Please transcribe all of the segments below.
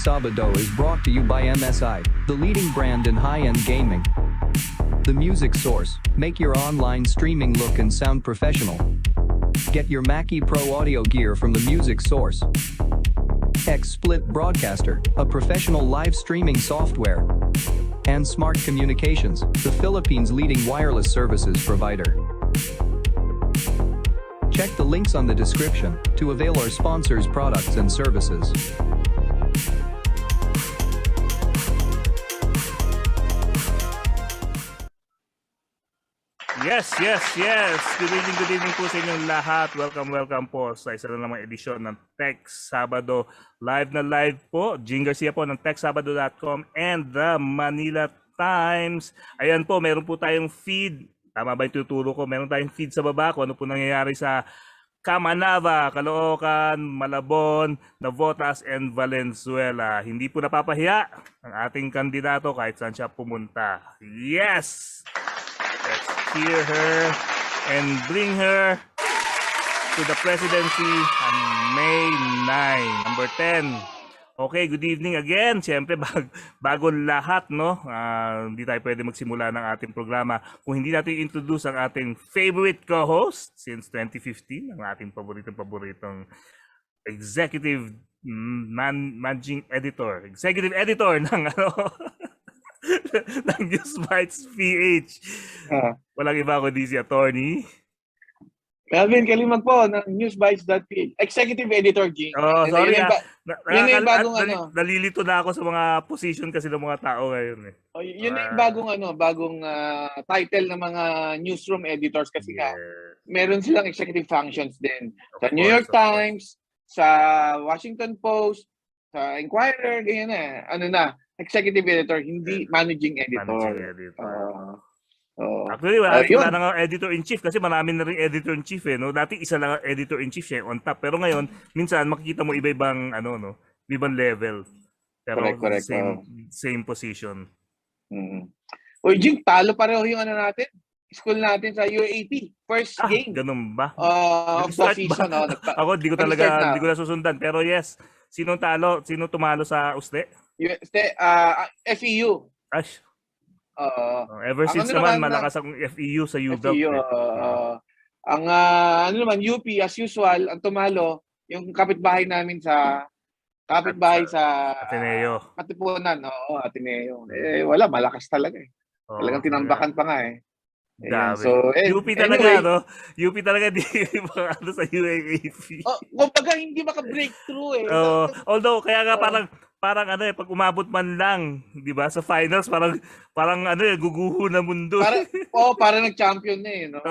TechSabado is brought to you by MSI, the leading brand in high-end gaming. The music source, make your online streaming look and sound professional. Get your Mackie Pro audio gear from the music source. XSplit Broadcaster, a professional live streaming software. And Smart Communications, the Philippines' leading wireless services provider. Check the links on the description to avail our sponsors' products and services. Yes. Good evening po sa inyong lahat. Welcome po sa isa na namang edisyon ng TechSabado. Live na live po. Jing Garcia po ng TechSabado.com and the Manila Times. Ayan po, meron po tayong feed. Tama ba yung tuturo ko? Meron tayong feed sa baba kung ano po nangyayari sa Camanava, Caloocan, Malabon, Navotas, and Valenzuela. Hindi po napapahiya ang ating kandidato kahit saan siya pumunta. Yes! Let's hear her and bring her to the presidency on May 9. Number 10. Okay, good evening again. Siyempre, bagong lahat, no? Hindi tayo pwede magsimula ng ating programa kung hindi natin introduce ang ating favorite co-host since 2015, ang ating paboritong executive managing editor, executive editor ng ng Newsbytes.ph. Walang iba kundi si Atty. Melvin Calimag po ng Newsbytes.ph. Executive Editor, Jing. Oh, sorry. Yun yung bagong nalilito na ako sa mga position kasi ng mga tao ngayon eh. Oh, yun yung bagong title ng mga newsroom editors kasi nga meron silang executive functions din. Sa New York Times, sa Washington Post, sa Inquirer, ganyan na. Executive Editor, hindi managing editor. Actually, wala na nga editor-in-chief kasi marami na rin editor-in-chief eh. No? Dati isa lang editor-in-chief siya on top. Pero ngayon, minsan makikita mo iba-ibang ibang level. Pero correct. Same position. Uy, Jing, talo pareho yung natin. School natin sa UAP. First game. Ganun ba? Of the season. Ako, di ko na susundan. Pero yes, sino tumalo sa USTE? FEU. Ash. Ever since naman malakas ang FEU sa UW. Ang UP as usual, ang tumalo yung kapitbahay namin sa Ateneo. Katipunan, Ateneo. Wala, malakas talaga eh. Talagang tinambakan pa nga eh. So, UP talaga, anyway, no? UP talaga di sa UAAP. Kumbaga hindi maka-breakthrough eh. Although kaya nga parang pag umabot man lang, 'di ba, sa finals parang guguho na mundo. Para nag-champion na eh, no.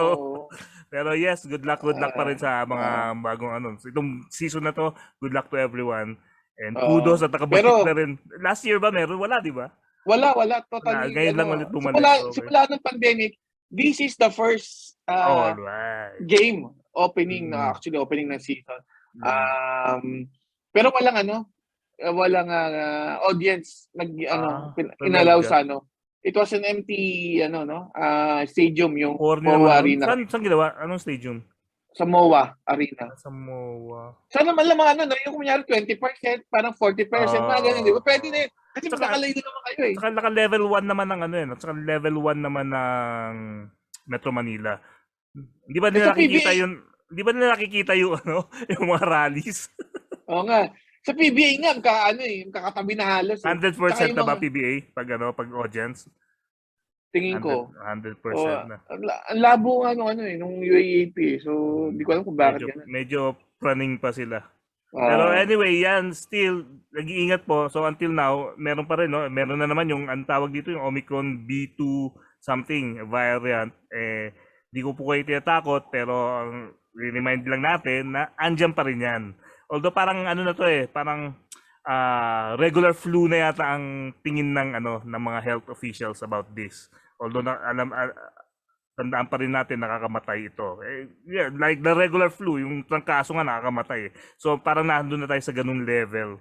Pero yes, good luck pa rin sa mga bagong itong season na to. Good luck to everyone. And kudos at nakabalik na rin. Last year ba meron? Wala, 'di ba? Wala, totally. Ngayon lang ulit bumalik. Simula ng pandemic, this is the first game opening opening ng season. Pero walang audience inalaw sa It was an empty stadium yung MOA Arena. Saan ginawa? Anong stadium? Sa MOA Arena. Sa MOA. Sana man lang yung kunyari 20%, parang 40%, mga ganun, di ba? Pwede na yun. Kasi nakalayo naman kayo eh. Saka naka-level 1 naman ng Saka level 1 naman ng Metro Manila. Di ba nila nakikita yung yung mga rallies? Oo nga. Sa PBA nga, kakatabi na halos. 100% na ba PBA pag audience? Tingin ko. 100% na. Ang labo nga nung UAAP. So, hindi ko alam kung bakit yan. Medyo praning pa sila. Pero anyway, yan still nag-iingat po. So until now, meron pa rin meron na naman yung ang tawag dito yung Omicron B2 something variant. Di ko po kayo tinatakot pero remind lang natin na andyan pa rin yan. Although parang parang regular flu na yata ang tingin ng mga health officials about this. Although tandaan pa rin natin nakakamatay ito. Like the regular flu, yung trangkaso nga nakakamatay. So parang nandun na tayo sa ganung level,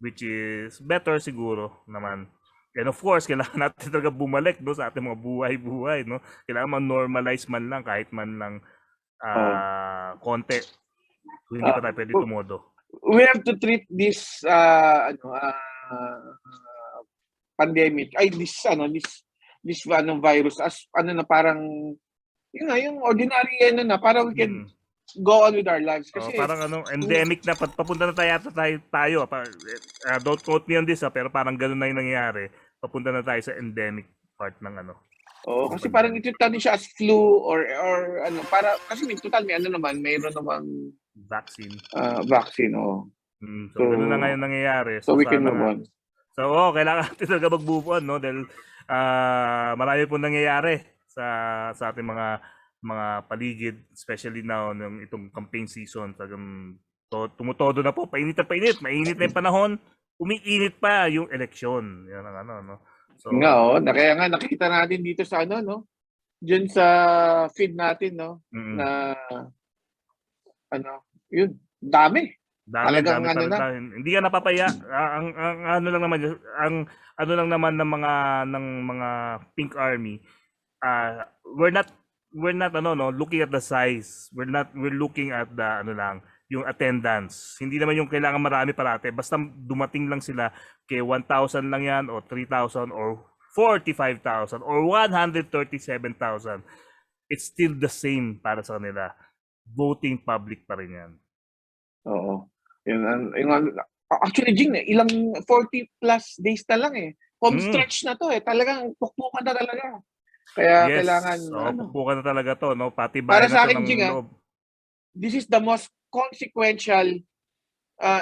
which is better siguro naman. And of course, kailangan natin talaga bumalik sa ating mga buhay-buhay. Kailangan man-normalize man lang, kahit man lang konti. Hindi pa tayo pwede tumodo. We have to treat this pandemic, ay this virus as na parang yun nga, yung ordinary na para we can go on with our lives kasi parang endemic na papunta na tayo. Don't quote me on this pero parang ganoon na yung nangyayari. Papunta na tayo sa endemic part ng kasi parang ito din siya as flu or para kasi mayroon namang vaccine. So ganoon na ngayon nangyayari. So we can move on. So kailangan natin talaga mag-move on, no? Dahil marami pong nangyayari sa ating mga paligid, especially now ng itong campaign season. Talagang tumutodo na po, mainit, mainit na yung panahon, umiinit pa yung eleksyon. Yan ang no. So kaya nga nakita natin dito sa diyan sa feed natin, no, na yun, dami talaga. Hindi ka napapaya. Ang ano lang naman ng mga Pink Army, we're not looking at the size. We're looking at the yung attendance. Hindi naman yung kailangan marami parate. Basta dumating lang sila kay 1,000 lang yan o 3,000 or 45,000 or 137,000. It's still the same para sa kanila. Voting public pa rin yan. Oo. Actually, Jing, ilang 40 plus days na lang home stretch na to talagang pukpukan na talaga. Kaya kailangan pukpukan na talaga to, no? Pati para sa akin, ng Jing, this is the most consequential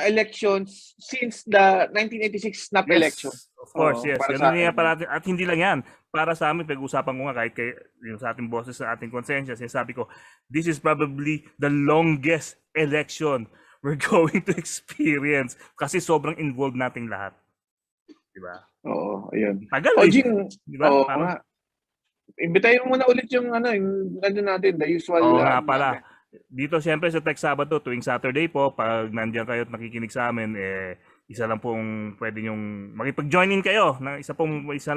elections since the 1986 snap election. Of course, yes. Ganun nga para natin, at hindi lang yan. Para sa amin, pag-usapan ko nga kahit yung sa ating bosses, sa ating konsensya, sinasabi ko, this is probably the longest election we're going to experience kasi sobrang involved nating lahat. Diba? Oo, ayun. Tagal Jing, diba? Imbitahin mo muna ulit yung natin, the usual. Oo nga pala. Dito siyempre sa TechSabado, tuwing Saturday po, pag nandiyan kayo at nakikinig sa amin, isa lang pong pwede nyong makipag-join in kayo. Isa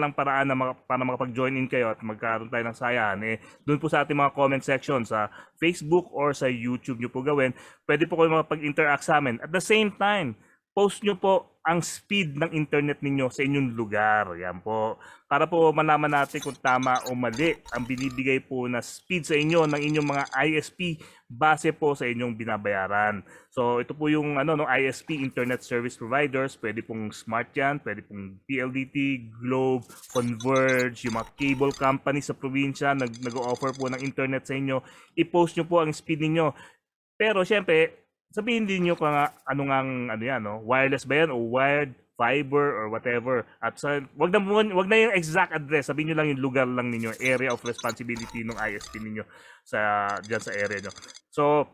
lang paraan para makapag-join in kayo at magkaroon tayo ng sayahan. Doon po sa ating mga comment section sa Facebook or sa YouTube nyo po gawin. Pwede po kayo makapag-interact sa amin. At the same time, post nyo po ang speed ng internet ninyo sa inyong lugar. Yan po. Para po malaman natin kung tama o mali ang binibigay po na speed sa inyo ng inyong mga ISP base po sa inyong binabayaran. So ito po yung ISP, Internet Service Providers. Pwede pong Smart yan, pwede pong PLDT, Globe, Converge, yung mga cable company sa probinsya nag-o-offer po ng internet sa inyo. I-post nyo po ang speed ninyo. Pero syempre, sabihin din nyo kung wireless ba yan o wired, fiber or whatever. At wag na yung exact address, sabihin nyo lang yung lugar lang ninyo, area of responsibility ng ISP ninyo diyan sa area nyo. So,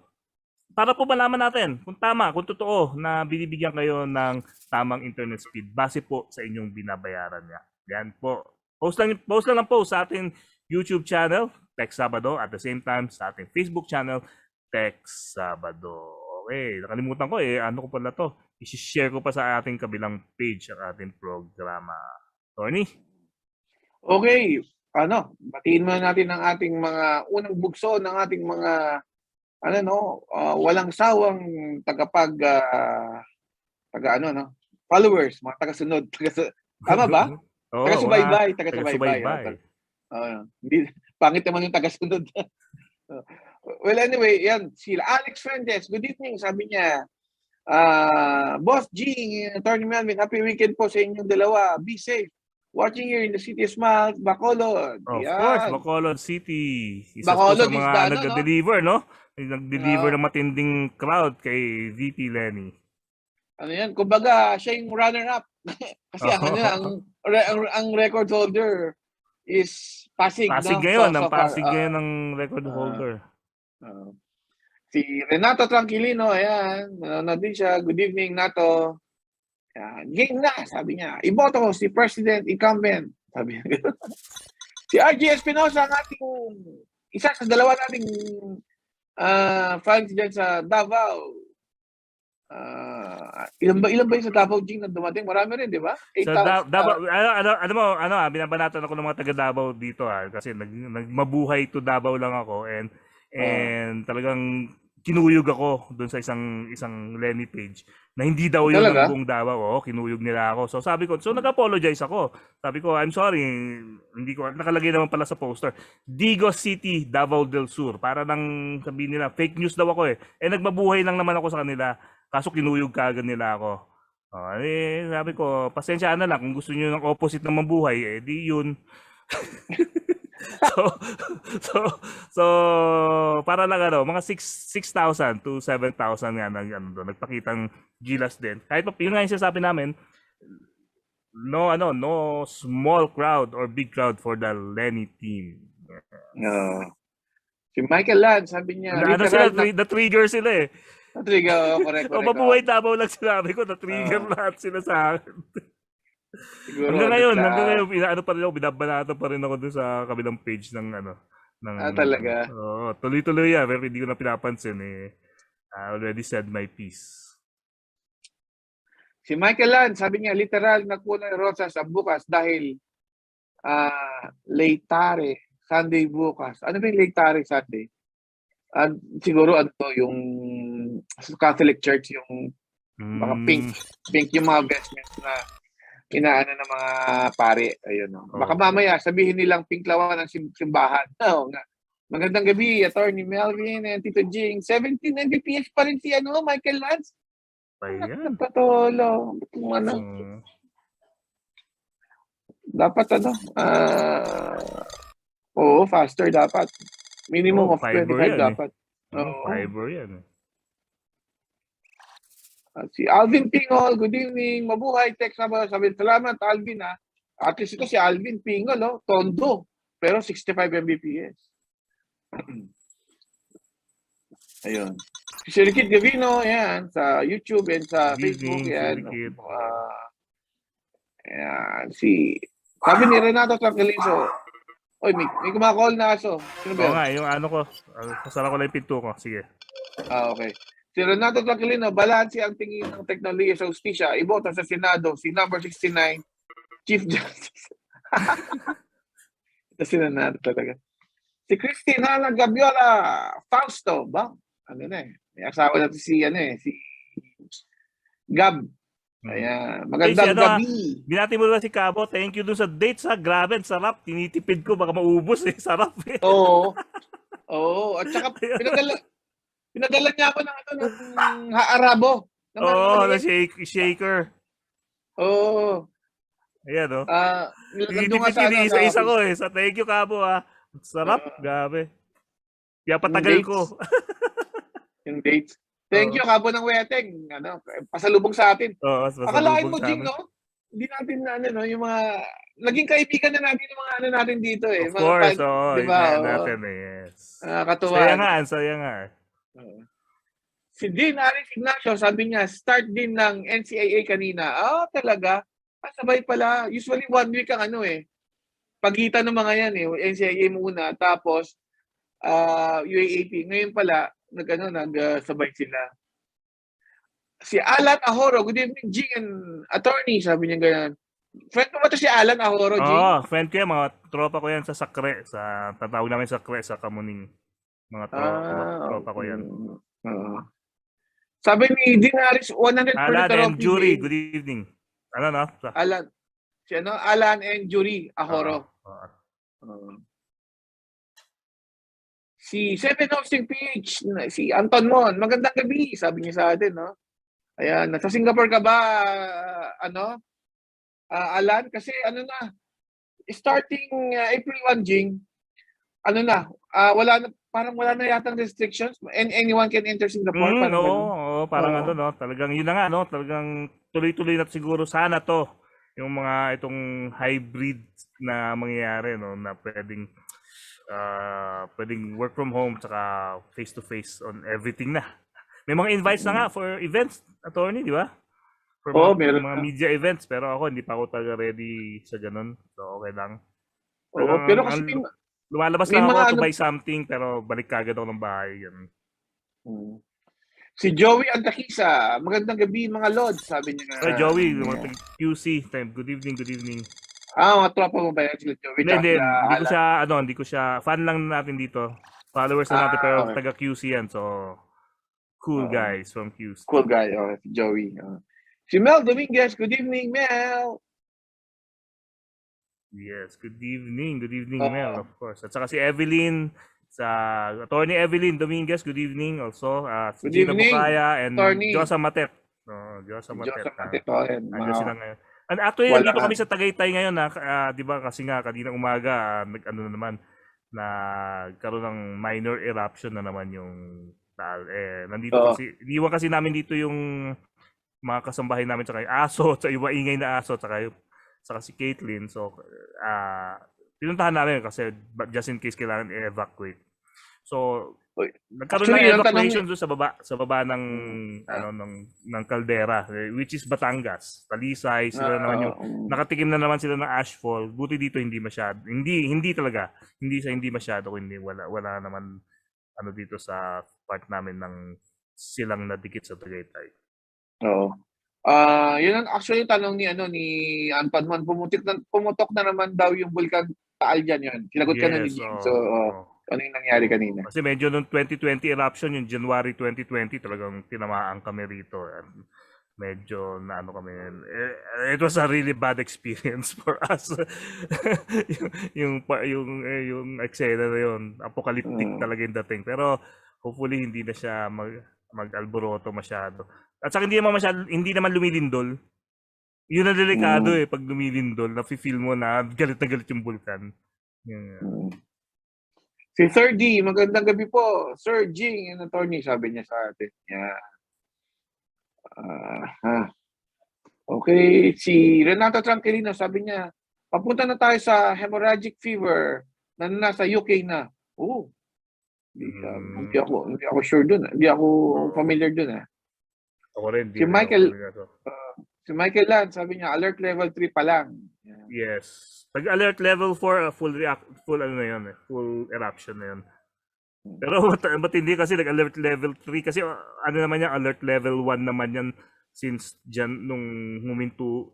para po malaman natin kung tama, kung totoo na binibigyan kayo ng tamang internet speed base po sa inyong binabayaran niya. Yan po. Post lang sa ating YouTube channel, TechSabado, at the same time sa ating Facebook channel, TechSabado. Okay, nakalimutan ko ano ko pala to. I-share ko pa sa ating kabilang page ang ating programa. Tony? Okay, batiin muna natin ang ating mga unang bugso ng ating mga walang sawang followers, mga tagasunod, tama ba? Taga-subaybay. Hindi pangit naman yung tagasunod. Well, anyway, yan. Sila Alex Fuentes, good evening. Sabi niya, Boss Jing, Atty. Melvin, happy weekend po sa inyong dalawa. Be safe. Watching here in the city of Smiles, Bacolod. Of course, Bacolod City. Isa Bacolod po sa mga nag-deliver, no? Nag-deliver ng matinding crowd kay VP Lenny. Yan? Kumbaga, siya yung runner-up. Kasi ang record holder is Pasig. Pasig ngayon, Pasig ngayon ang record holder. Si Renato Tranquilino, ayan, nanonood din siya. Good evening, Nato. Ayan, game na, sabi niya. Iboto ko si President Incumbent. Sabi niya. Si RG Espinosa, ang ating isa sa dalawa nating fans dyan sa Davao. Ilan ba yung sa Davao, Jing, na dumating? Marami rin, di ba? Sa Davao, binabanatan ako ng mga taga Davao dito kasi nagmabuhay to Davao lang ako and talagang kinuyog ako doon sa isang Lenny page na hindi daw yun ang Talaga? buong Davao. Oo, kinuyog nila ako. So sabi ko, so nag-apologize ako. Sabi ko, I'm sorry, hindi ko nakalagay naman pala sa poster. Digos City, Davao del Sur. Para nang sabihin nila, fake news daw ako eh. Eh nagmabuhay lang naman ako sa kanila. Kaso kinuyog kaagad nila ako. Sabi ko, pasensya na lang kung gusto niyo ng opposite ng mabuhay, eh di yun. so, so, so, para lang mga 6,000 to 7,000 nga nagpakitang gilas din. Kahit pa, yun nga yung sinasabi namin, no small crowd or big crowd for the Lenny team. Si Michael Land, sabi niya, Sila, na-trigger sila eh. Na-trigger, correct. Mabuhay Davao lang sinabi ko, na-trigger lahat sila sa akin. Siguro, hanggang ngayon, pa rin ako, binabanatan pa rin ako dun sa kabilang page ng talaga? Oo, tuloy-tuloy yan, pero hindi ko na pinapansin eh. I already said my piece. Si Michael Land, sabi niya, literal na kulay rosas ang bukas dahil Leitare, Sunday bukas. Ano ba yung Leitare Sunday? Siguro yung Catholic Church, yung mga pink yung mga vestments na inaano ng mga pare. Ayun, no? Baka mamaya sabihin nilang pinklawan ng simbahan. Oo nga. Magandang gabi, Atty. Melvin and Tito Jing. 17 Mbps pa rin si Michael Lance. Ayan. Patolo. Dapat oo, faster dapat. Minimum of 25 dapat. Fiber yan. Si Alvin Pingol, good evening. Mabuhay, TechSabado. Sabi, salamat, Alvin, ha. At least ito si Alvin Pingol, tondo. Pero 65 Mbps. Ayun. Si Sirikit Gavino, yan, sa YouTube and sa Facebook, yan. Sabi ni Renato Tranquilizo, oy, may kumakall na aso. Sino ba yun? Oo nga, yung ko. Kasara ko lang yung pinto ko. Sige. Okay. Si Renato Tranquilino, balanse ang tingin ng teknolohiya sa hustisya. Iboto sa Senado, si number 69, Chief Justice. Ito si Renato talaga. Si Christine Hana Gabiola Fausto, ba? May asawa natin si Gab. Ayan, magandang gabi. Binati mo na si Cabo, thank you dun sa dates ha. Grabe, sarap. Tinitipid ko, baka maubos eh. Sarap eh. Oo. At saka pinadala niya ako ng Arabo. Na shaker. Oo. Ayan, Tinitipid isa-isa ko eh. Sa thank you, Cabo ha. Sarap, gabi. Kaya patagal ko. Yung dates. Thank you, Cabo ng Weteng. Pasalubong sa atin. Akalain mo, Jing, hindi natin yung mga naging kaibigan na natin yung mga natin dito eh. Of course, diba? Natin yes. Katuwa. Saya nga. Si Dean Aris Ignacio, sabi niya, start din ng NCAA kanina. Talaga? Sabay pala. Usually 1 week ang pagitan ng mga yan NCAA muna, tapos UAAP. Ngayon pala, nagsabay sila. Si Alan Ahoro, good evening, Jing and attorney, sabi niya ganyan. Friend mo ba ito si Alan Ahoro, Jing? Friend ko yan, mga tropa ko yan sa Sakre, tatawag namin Sakre sa Kamuning. Mga tropa ko yan. Sabi ni Dinaris, 100% Alan and Jury, good evening. Alan and Jury Ahoro. Si 706 PH, si Anton Mon, magandang gabi, sabi niya sa atin, no? Ayan, nasa Singapore ka ba, Alan? Kasi starting April 1, Jing, wala na yatang restrictions and anyone can enter Singapore. Parang talagang yun na nga, talagang tuloy-tuloy na siguro sana to, yung mga itong hybrid na mangyayari, na pwedeng work from home tsaka face-to-face on everything na. May mga invites na nga for events, attorney, di ba? For meron mga media events, pero ako hindi pa ako talaga ready sa ganun. So okay lang. Pero kasi lumalabas lang ako to buy something, pero balik kagad ako ng bahay. Yan. Si Joey Antakisa, magandang gabi mga Lods, sabi niya nga. Joey, QC time. Good evening. Mga tropa mo ba yan sila Joey? Hindi ko siya, fan lang natin dito. Followers na natin, pero taga QC yan. So, Cool guys from Houston. Cool guy, Joey. Si Mel Dominguez, good evening, Mel. Yes, good evening. Good evening, Mel, of course. At saka si Evelyn, Attorney Evelyn Dominguez, good evening also. Si Good Gina evening, Bukaya and Attorney. Josa Matet. Josa Diyos Matet. sa patito. Andiyan sila ngayon. And actually, nandito kami sa Tagaytay ngayon. Di ba? Kasi nga, kanina umaga, nag-ano na naman, nagkaroon ng minor eruption na naman yung Taal. Nandito kasi, iniwan kasi namin dito yung mga kasambahay namin, tsaka yung aso, tsaka yung maingay na aso, tsaka si Caitlyn. So, pinuntahan namin kasi just in case kailangan i-evacuate. So, nagkaroon ng evacuation doon sa baba ng ng caldera, which is Batangas. Talisay, sila naman yung nakatikim na naman sila ng ashfall. Buti dito hindi masyado. Hindi talaga. Hindi masyado, kundi wala naman ano dito sa part namin ng silang nadikit sa Tagaytay. Oo. Yun ang actually tanong ni Anpadman, pumutok na naman daw yung bulkan Taal diyan yun. Kinagot ka na ni Jing. So, ano yung nangyari kanina? Kasi medyo nung 2020 eruption, yung January 2020, talagang tinamaan kami rito. Medyo kami. It was a really bad experience for us. yung eksena na yun, apocalyptic talaga yung dating. Pero hopefully hindi na siya mag-alboroto masyado. At saka hindi naman lumilindol. Yun ang delikado pag lumilindol, nafe-feel mo na galit na galit yung bulkan. Si Sir D, magandang gabi po. Sir Jing, yung attorney, sabi niya sa atin. Okay, si Renato Tranquilino, sabi niya, papunta na tayo sa hemorrhagic fever na nasa UK na. Hindi ako sure dun. Hindi ako familiar dun. Ako rin. Si Michael Land, sabi niya, alert level 3 pa lang. Yes. Nag-alert level 4, full eruption na yun. Pero ba't hindi kasi nag-alert level 3? Kasi naman yan, alert level 1 naman yan since dyan, nung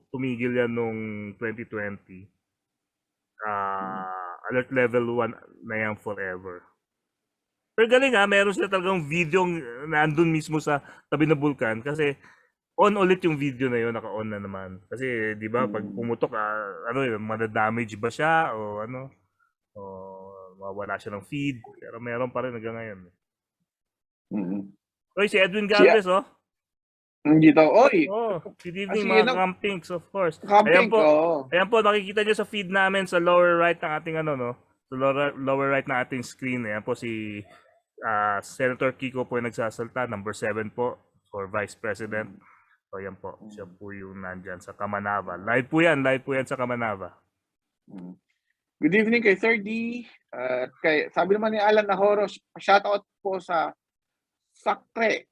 tumigil yan nung 2020. Alert level 1 na yan forever. Pero galing meron sila talagang video na andun mismo sa tabi ng bulkan kasi on ulit yung video na yun, naka-on na naman. Kasi, di ba, pag pumutok, madadamage ba siya o o mawala siya ng feed. Pero meron pa rin hanggang ngayon. Oy, si Edwin Galvez, Dito, good evening mga campings, of course. Ayan po, nakikita nyo sa feed namin sa lower right ng ating sa lower right ng ating screen. Ayan po si Senator Kiko po yung nagsasalta, number 7 po for Vice President. So yan po, siya po yung nandyan sa Kamanava. Live po yan sa Kamanava. Good evening kay Sir D. Sabi naman ni Alan Nahoro, shoutout po sa Sacred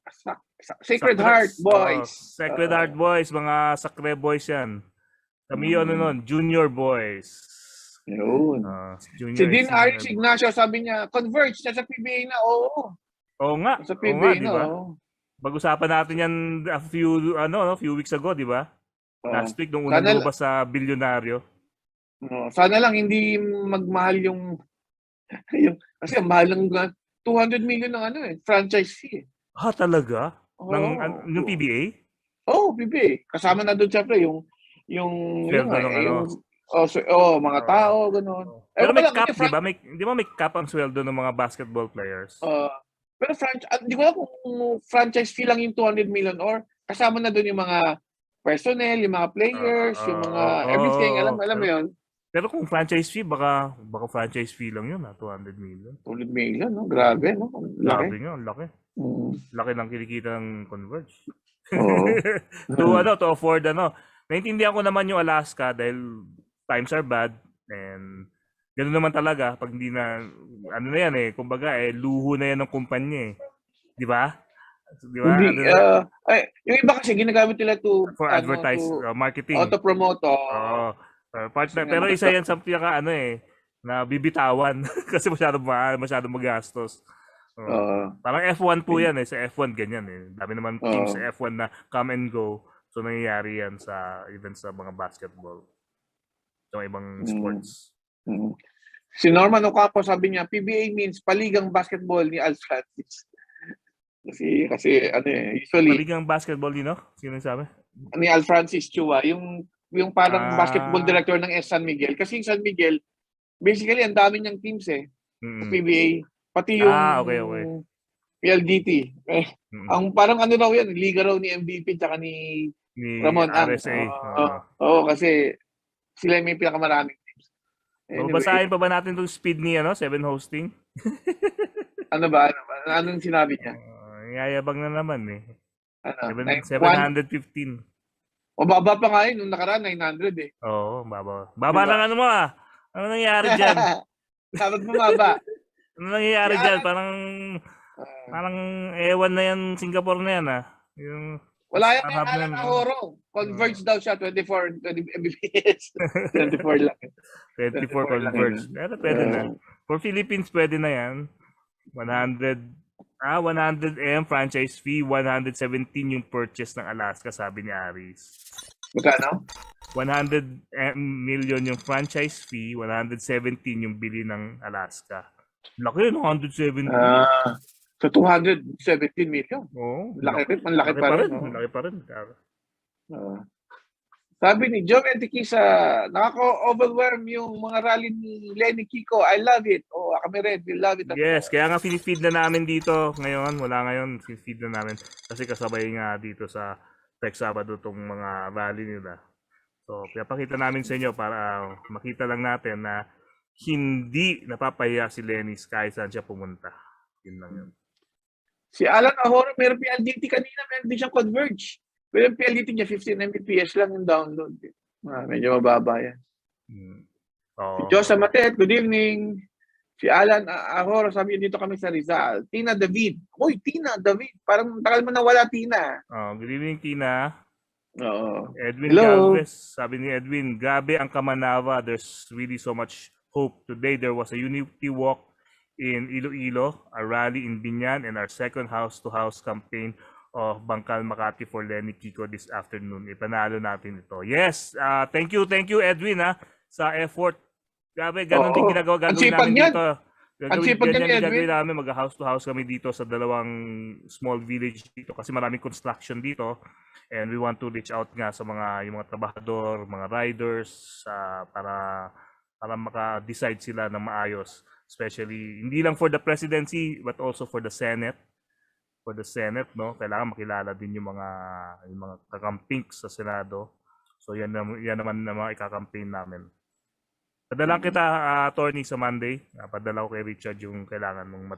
Heart Boys. Sacred Heart Boys, mga Sacre Boys yan. Kami yun Junior Boys. Yun. Si Dean Arch Ignacio, sabi niya, converge na sa PBA na, oo. Oo nga. Sa PBA na, diba? Pag-usapan natin yan a few weeks ago, di ba? Last week, nung unang lumabas sa bilyonaryo. Sana lang hindi magmahal yung kasi mahal ng 200 million ng franchise fee. Talaga? Ng PBA? PBA. Kasama na doon siyempre yung mga tao, gano'n. Pero may cap, di ba? Di ba may cap ang sweldo ng mga basketball players? Pero hindi ko alam kung franchise fee lang yung 200 million or kasama na doon yung mga personnel, yung mga players, yung mga everything. Alam mo yun? Pero kung franchise fee, baka franchise fee lang yun, 200 million. 200 million, no? Grabe, no? Grabe nga, laki. Laki ng kinikita ng Converge. To afford, Naintindihan ko naman yung Alaska dahil times are bad and ganoon naman talaga pag hindi na kumbaga luho na yan ng kumpanya di ba? Di ba? Yung iba kasi ginagamit nila for advertise marketing. Auto-promote. Pero isa yan sa pinaka na bibitawan kasi masyado magastos. Parang F1 po yan sa F1 ganyan Dami naman teams sa F1 na come and go. So nangyayari yan even sa mga basketball. Sa ibang sports. Si Norman Ocampo sabi niya, PBA means Paligang Basketball ni Al Francis. Kasi ano usually Paligang basketball din, no? Sino sabi? ni Al Francis Chua, yung parang basketball director ng San Miguel. Kasi yung San Miguel, basically ang dami niyang teams sa PBA, pati yung Okay. PLDT. Ang parang ano raw yan, liga raw ni MVP tsaka ni Ramon Ang. RSA. Kasi sila may pinakamaraming teams. Anyway, Babasahin pa ba natin itong speed ni 7 hosting? ano ba? Anong sinabi niya? Yayabang na naman Ano? 715. O baba pa nga yun, nung nakaraan 900 Oo, baba. Baba diba? Lang ano mo Ano nangyayari dyan? Dapat bumaba. Ano nangyayari dyan? Parang ewan na yan, Singapore na yan Yung wala yan Alan Ahoro. Converge daw siya, 24 Mbps. 24 lang. 24 converge. Pero pwede na. For Philippines, pwede na yan. 100 M franchise fee, 117 yung purchase ng Alaska, sabi ni Aris. Magkano? 100 million yung franchise fee, 117 yung bili ng Alaska. Laki yun, 117. So 217 million. Oo. Laki pa rin. Laki pa rin. Sabi ni Joe Entikisa, nakaka-overwhelm yung mga rally ni Lenny Kiko. I love it. Kami rin. We love it. Yes, kaya nga feed na namin dito ngayon. Wala ngayon, feed na namin. Kasi kasabay nga dito sa TechSabado itong mga rally nila. So, pinapakita namin sa inyo para makita lang natin na hindi napapahiya si Lenny kahit saan siya pumunta. Yun lang yun. Si Alan Ahoro, meron PLDT kanina, meron din siyang Converge. Pero yung PLDT niya, 15 Mbps lang yung download. Medyo mababa yan. Si Josa Matet, good evening. Si Alan Ahoro, sabi dito kami sa Rizal. Tina David. Uy, Tina David. Parang tagal mo na wala, Tina. Good evening, Tina. Edwin Hello. Galvez, sabi ni Edwin, grabe ang Kamanava. There's really so much hope. Today, there was a unity walk in Iloilo, a rally in Binyan, and our second house-to-house campaign of Bangkal Makati for Lenny Kiko this afternoon. Ipanalo natin ito. Yes, thank you Edwin sa effort. Grabe, ganun din gagawin namin dito. Gagawin namin, mag-house-to-house kami dito sa dalawang small village dito kasi maraming construction dito. And we want to reach out nga sa yung mga trabahador, mga riders para maka-decide sila ng maayos. Especially, hindi lang for the presidency, but also for the Senate. For the Senate, no? Kailangan makilala din yung mga kakampings sa Senado. So, yan naman na mga ikakampaign namin. Padalang kita, attorney, sa Monday. Padala ko kay Richard yung kailangan mong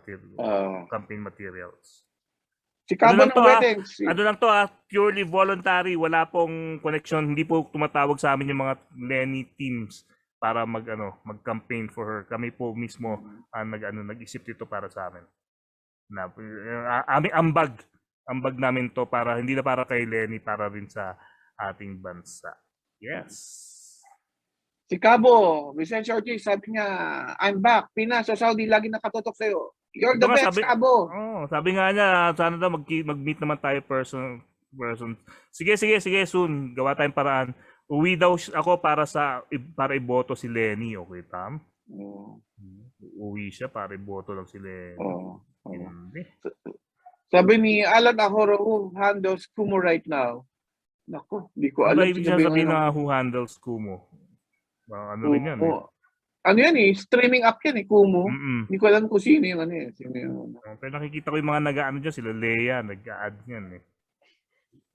campaign materials. Si Cabo ng weddings. Ano lang to purely voluntary. Wala pong connection. Hindi po tumatawag sa amin yung mga Lenny teams para mag-campaign for her. Kami po mismo nag-isip dito para sa amin. Aming ambag namin to para hindi na para kay Lenny, para rin sa ating bansa. Yes. Si Cabo, Vicente Ortiz, sabi niya, I'm back. Pinas sa Saudi, lagi nakatutok sa'yo. You're the best, Cabo. Sabi nga niya, sana daw mag-meet naman tayo person. Sige, soon. Gawa tayong paraan. Uwi daw ako para iboto si Lenny, okay, Tam? Uwi siya para iboto lang si Lenny. Sabi ni Alan Ahoro, who handles Kumu right now? Naku, hindi ko alam. Ibig sabihin na who handles Kumu? Ano rin yan Ano yan streaming app yan Kumu. Hindi ko alam kung sino yung Pero nakikita ko yung mga nag-ano dyan, sila Leia, nag-add yan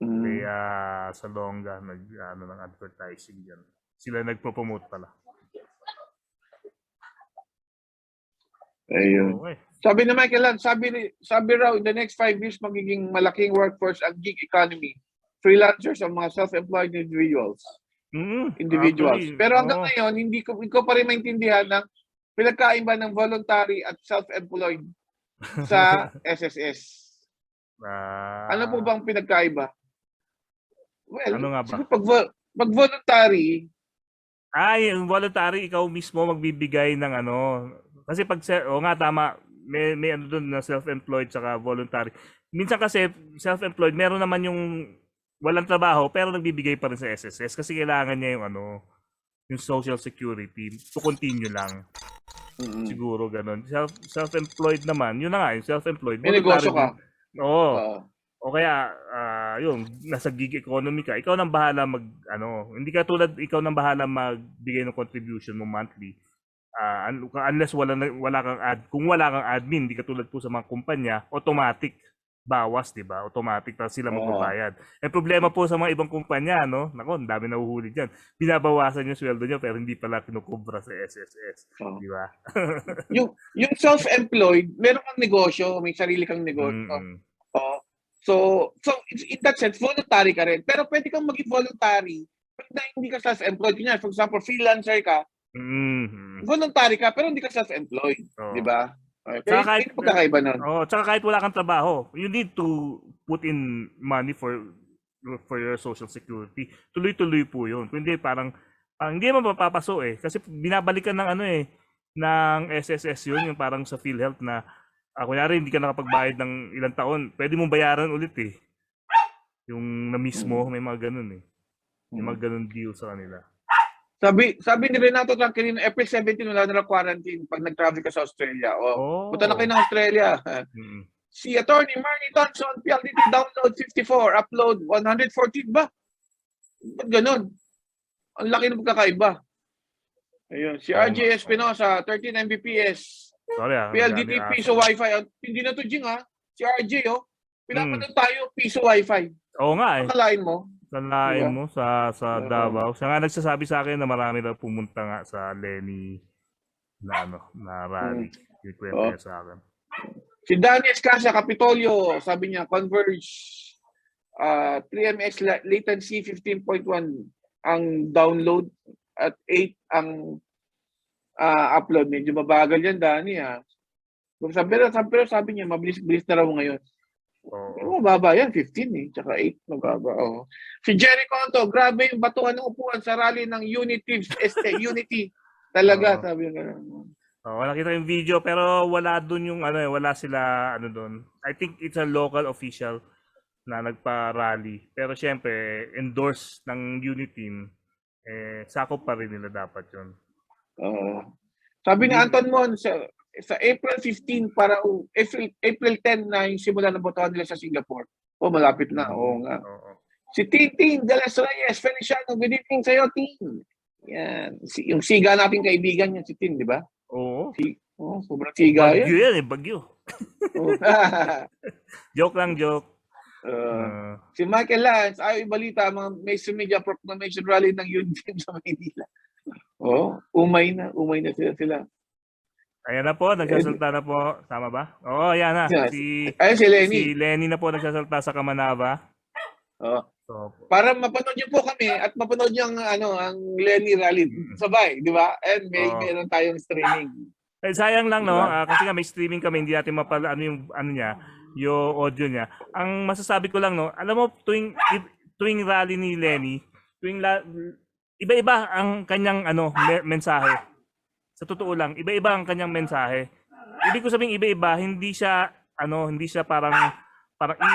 Leia Salonga, ng advertising dyan. Sila nagpo-promote pala. Ayun. Okay. Sabi ni Michael, sabi raw, in the next 5 years, magiging malaking workforce ang gig economy. Freelancers ang mga self-employed individuals. Actually, pero hanggang ngayon, hindi ko pa rin maintindihan ng pinagkaiba ng voluntary at self-employed sa SSS. Ano po bang pinagkaiba? Well, ano nga ba? Pag voluntary, yung voluntary, ikaw mismo magbibigay ng kasi tama, may doon na self-employed saka voluntary. Minsan kasi self-employed, meron naman yung walang trabaho pero nagbibigay pa rin sa SSS kasi kailangan niya yung social security to continue lang. Siguro ganun. Self-employed naman, yun na nga, yung self-employed. May negosyo ka. Oo. Oo. O kaya, yun, nasa gig economy ka, ikaw nang bahala hindi ka tulad, ikaw nang bahala magbigay ng contribution mo monthly. Unless kung wala kang admin, hindi ka tulad po sa mga kumpanya, automatic bawas, di ba? Automatic tapos sila magbabayad. Problema po sa mga ibang kumpanya, no? Nako, ang dami nahuhuli diyan. Binabawasan yung sweldo niyo pero hindi pala kinukubra sa SSS, di ba? yung self-employed, meron kang negosyo, may sarili kang negosyo. Oh. So in that sense, voluntary ka rin. Pero pwede kang maging voluntary pag hindi ka self-employed. Kanya, for example, freelancer ka, voluntary ka, pero hindi ka self-employed. Di ba? Okay. Kahit pagkakaiba nun. Tsaka kahit wala kang trabaho, you need to put in money for your social security. Tuloy-tuloy po yun. Kundi parang hindi mo mapapaso eh. Kasi binabalikan ng ng SSS yun, yung parang sa PhilHealth na kunyari hindi ka nakapagbayad ng ilang taon, pwede mong bayaran ulit eh. Yung na mismo, may mga ganun eh. May mga ganun deal sa kanila. Sabi ni Renato Tranquilino, April 17 wala na quarantine pag nag-travel ka sa Australia. Punta na kayo ng Australia. Si Attorney Marnie Thompson, PLDT download 54, upload 114 ba? Ba't ganun? Ang laki ng pagkakaiba. Ayun. Si RJ Espinosa, 13 Mbps. Sorry, PLDT piso Wi-Fi. Hindi na to Jing Si RJ pinapanood tayo piso Wi-Fi. Oo nga eh. Akalain mo? Kalain mo sa Davao. Siya nga nagsasabi sa akin na marami na pumunta nga sa Lenny na rally. Yung kwento niya sa akin. Si Danny Escasa, Capitolio, sabi niya, Converge 3MX latency 15.1 ang download at 8 ang upload. Medyo mabagal yan, Danny Pero sabi niya, mabilis na raw ngayon. Pero mababa yan, 15 tsaka 8 mababa. Si Jerry Conto, grabe yung batuhan ng upuan sa rally ng Unity. Talaga, sabi niya. Nakita yung video pero wala dun yung wala sila doon. I think it's a local official na nagpa-rally. Pero syempre, endorse ng Unity sakop pa rin nila dapat yun. Sabi ni Anton Mon, sa April 15 para April 10 na yung simula ng botohan nila sa Singapore. Malapit na. Nga. Si Tintin de las Reyes, Feliciano, good evening sa'yo, Tin. Yan. Yung siga nating kaibigan yan, si Tin, di ba? Oo. Sobrang siga yan. Bagyo yan bagyo. Joke lang, joke. Si Michael Lance, ayaw ibalita, mga mainstream media proclamation rally ng Unity sa Manila. Umay na sila. Ayan na po, nagsasalta na po. Tama ba? Ayan na. Si Lenny. Si Lenny na po nagsasalta sa Kamanava. Para mapanood niyo po kami at mapanood niyo ang Lenny rally. Sabay, di ba? And meron tayong streaming. Sayang lang, no? Kasi nga may streaming kami, hindi natin mapala yung audio niya. Ang masasabi ko lang, no? Alam mo, tuwing rally ni Lenny, iba-iba ang kanyang mensahe. Sa totoo lang, iba-iba ang kanyang mensahe. Ibig ko sabihin iba-iba, hindi siya parang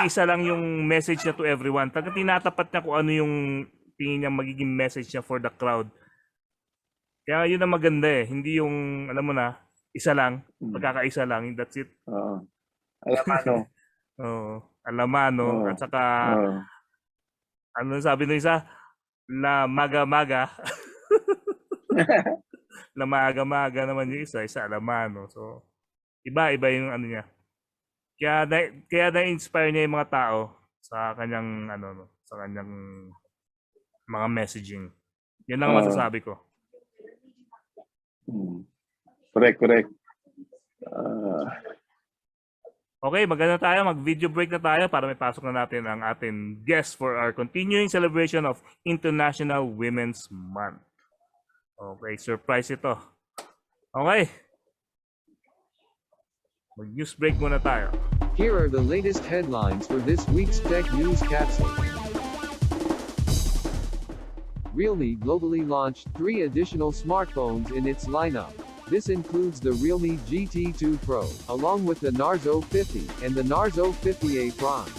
iisa lang yung message niya to everyone. Talagang tinatapat niya kung ano yung tingin niya magiging message niya for the crowd. Kaya yun ang maganda eh. Hindi yung, alam mo na, isa lang, pagkakaisa lang, that's it. Alamano. Alamano. At saka, ano sabi ng isa? La maga-maga. La maga-maga naman yung isa alamano. So, iba-iba yung niya. Kaya na-inspire niya yung mga tao sa kanyang sa kanyang mga messaging. Yan lang masasabi ko. Correct. Okay, maganda tayo. Mag-video break na tayo para may pasok na natin ang ating guest for our continuing celebration of International Women's Month. Okay, surprise ito. Okay. Mag-news break muna tayo. Here are the latest headlines for this week's Tech News Capsule. Realme globally launched 3 additional smartphones in its lineup. This includes the Realme GT2 Pro, along with the Narzo 50 and the Narzo 50A Prime.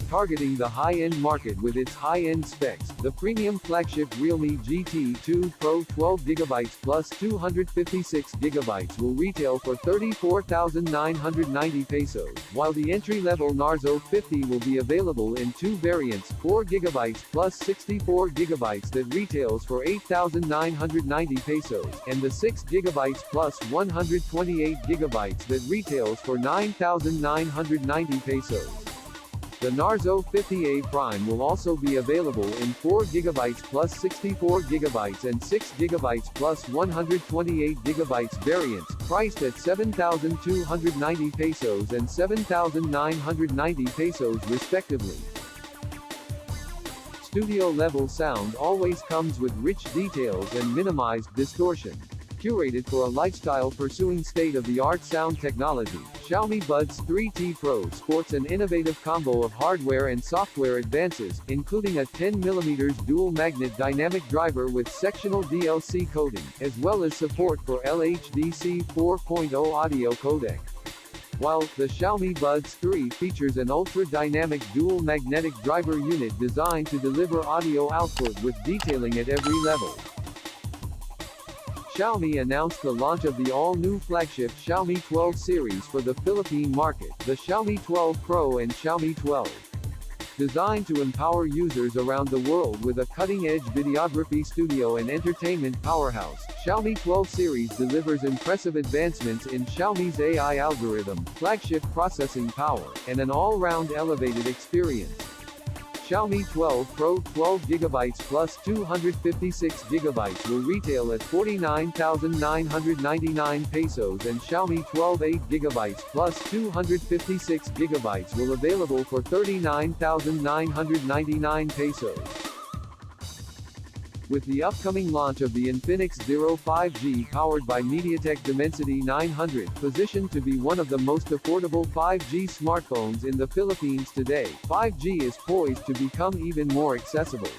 targeting the high-end market with its high-end specs. The premium flagship Realme GT2 Pro 12GB plus 256GB will retail for 34,990 pesos, while the entry-level Narzo 50 will be available in two variants, 4GB plus 64GB that retails for 8,990 pesos, and the 6GB plus 128GB that retails for 9,990 pesos. The Narzo 50A Prime will also be available in 4GB plus 64GB and 6GB plus 128GB variants, priced at 7,290 pesos and 7,990 pesos respectively. Studio-level sound always comes with rich details and minimized distortion. Curated for a lifestyle pursuing state-of-the-art sound technology, Xiaomi Buds 3T Pro sports an innovative combo of hardware and software advances, including a 10mm dual-magnet dynamic driver with sectional DLC coding, as well as support for LHDC 4.0 audio codec. While the Xiaomi Buds 3 features an ultra-dynamic dual-magnetic driver unit designed to deliver audio output with detailing at every level. Xiaomi announced the launch of the all-new flagship Xiaomi 12 series for the Philippine market, the Xiaomi 12 Pro and Xiaomi 12. Designed to empower users around the world with a cutting-edge videography studio and entertainment powerhouse, Xiaomi 12 series delivers impressive advancements in Xiaomi's AI algorithm, flagship processing power, and an all-round elevated experience. Xiaomi 12 Pro 12GB plus 256GB will retail at 49,999 pesos and Xiaomi 12 8GB plus 256GB will available for 39,999 pesos. With the upcoming launch of the Infinix Zero 5G powered by MediaTek Dimensity 900, positioned to be one of the most affordable 5G smartphones in the Philippines today, 5G is poised to become even more accessible.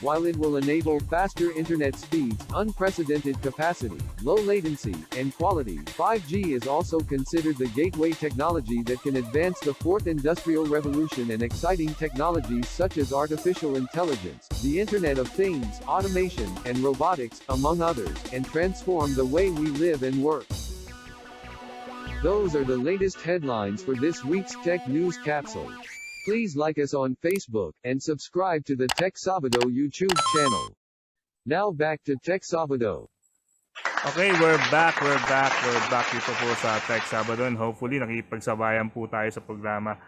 While it will enable faster internet speeds, unprecedented capacity, low latency, and quality, 5G is also considered the gateway technology that can advance the fourth industrial revolution and exciting technologies such as artificial intelligence, the Internet of Things, automation, and robotics, among others, and transform the way we live and work. Those are the latest headlines for this week's Tech News Capsule. Please like us on Facebook, and subscribe to the TechSabado YouTube channel. Now back to TechSabado. Okay, we're back dito po sa TechSabado, and hopefully nakipagsabayan po tayo sa programa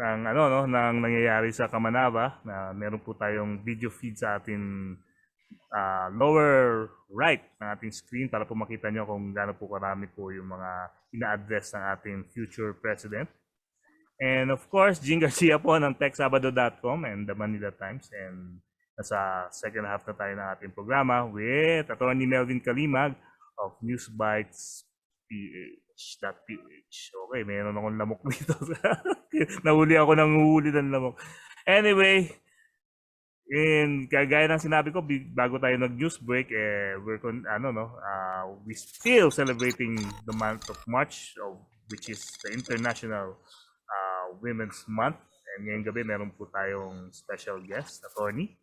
ng ng nangyayari sa Kamanava, na meron po tayong video feed sa ating lower right ng ating screen para po makita nyo kung gaano po karami po yung mga ina-address ng ating future president. And of course, Jing Garcia po ng TechSabado.com and the Manila Times. And nasa second half na tayo ng ating programa with Atty. Melvin Calimag of Newsbytes.ph. Okay, mayroon akong lamok dito. Nahuli ako ng huli ng lamok. Anyway, kagaya ng sinabi ko bago tayo nag-news break, we're we still celebrating the month of March, which is the International Women's Month, and ngayong gabi meron po tayong special guest, attorney.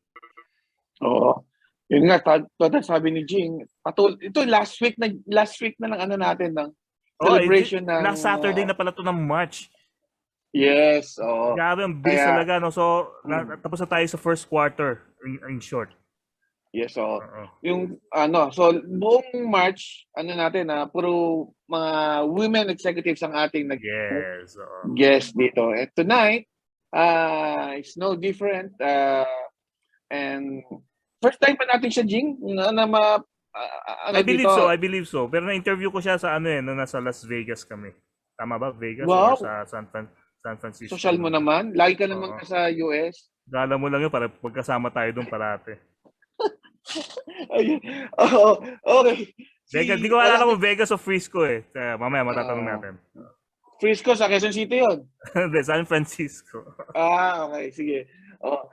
Oo. Yun nga, sabi ni Jing, ito last week na ng natin ng celebration ng last Saturday na pala to ng March. Yes, oo. Grabe, ang bilis talaga, no? So, tapos na tayo sa first quarter, in short. Yes, so yung so buong March puro mga women executives ang ating guest dito. And tonight it's no different, and first time pa natin siya, Jing, I believe so. Pero na-interview ko siya sa nasa Las Vegas kami. Tama ba? Vegas or sa San Francisco. Social mo naman. Lagi ka naman sa US. Gala mo lang yun para pagkasama tayo doon parate. Ayun. Oo. Okay. Vegas, di ko alala mo Vegas o Frisco eh. Kaya mamaya matatanong natin. Frisco sa Quezon City yun. San Francisco. Okay. Sige.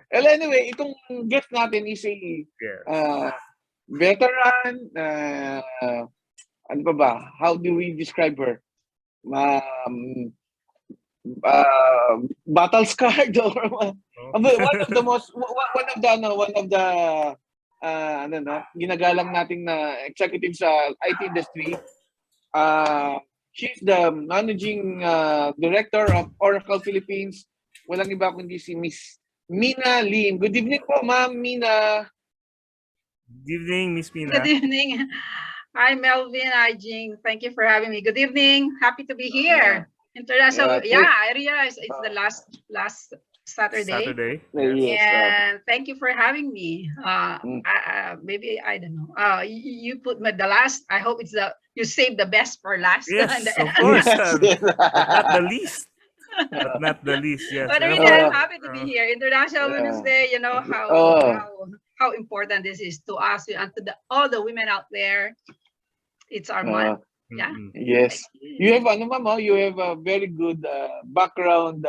Anyway, itong guest natin is a veteran. Ano pa ba? How do we describe her? battle scarred or one of the most one of the ginagalang nating na executive sa IT industry. She's the managing director of Oracle Philippines. Walang iba kundi si Miss Mina Lim. Good evening po, Ma'am Mina. Good evening, Miss Mina. Good evening. Hi, Melvin. Hi, Jing. Thank you for having me. Good evening. Happy to be here. International. I realize it's the last Saturday. Yes. And thank you for having me. Maybe I don't know. You put the last. I hope it's you saved the best for last. Yes, of course. Not the least. But not the least, yes. But really, I'm happy to be here. International Women's Day, you know how important this is to us and to all the women out there. It's our month. Yeah. Yes. You have you have a very good background.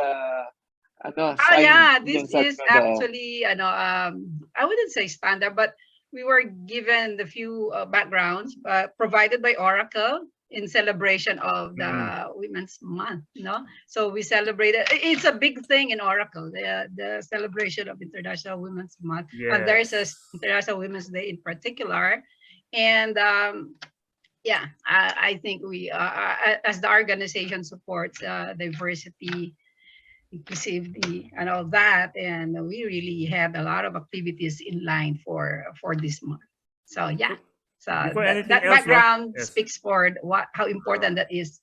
This is actually I wouldn't say standard, but we were given the few backgrounds provided by Oracle in celebration of the Women's Month, So we celebrated. It's a big thing in Oracle, the celebration of International Women's Month. Yes. And there's a International Women's Day in particular. And I think we, as the organization supports diversity, inclusivity, and all that, and we really had a lot of activities in line for this month. So yeah. So that background speaks for how important that is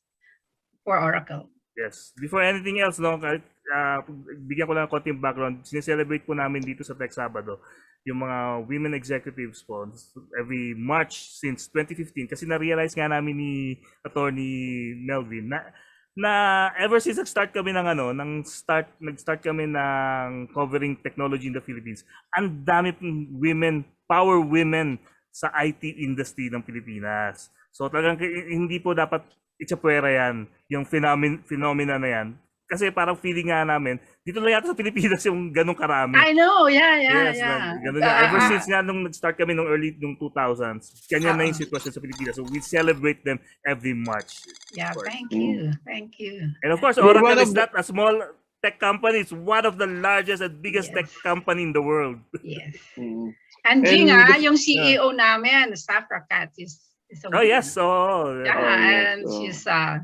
for Oracle. Yes. Before anything else, bigyan ko lang konting background. Sineselebrate po namin dito sa TechSabado yung mga women executives po every March since 2015. Kasi na-realize nga namin ni Attorney Melvin na ever since nag-start kami nag-start kami ng covering technology in the Philippines, ang dami pong power women sa IT industry ng Pilipinas. So talagang hindi po dapat itsapwera yan, yung phenomena na yan. Kasi parang feeling nga namin, dito lang yata sa Pilipinas yung ganun karami. I know, yeah. Ganun ever since nga nung nag-start kami nung early 2000s, kanya na yung sitwasyon sa Pilipinas. So we celebrate them every March. Yeah, thank you. And of course, Oracle is not a small tech company. It's one of the largest and biggest tech company in the world. Yes. And Jing, yung CEO namin, Safra Cat, is a woman. Yes. And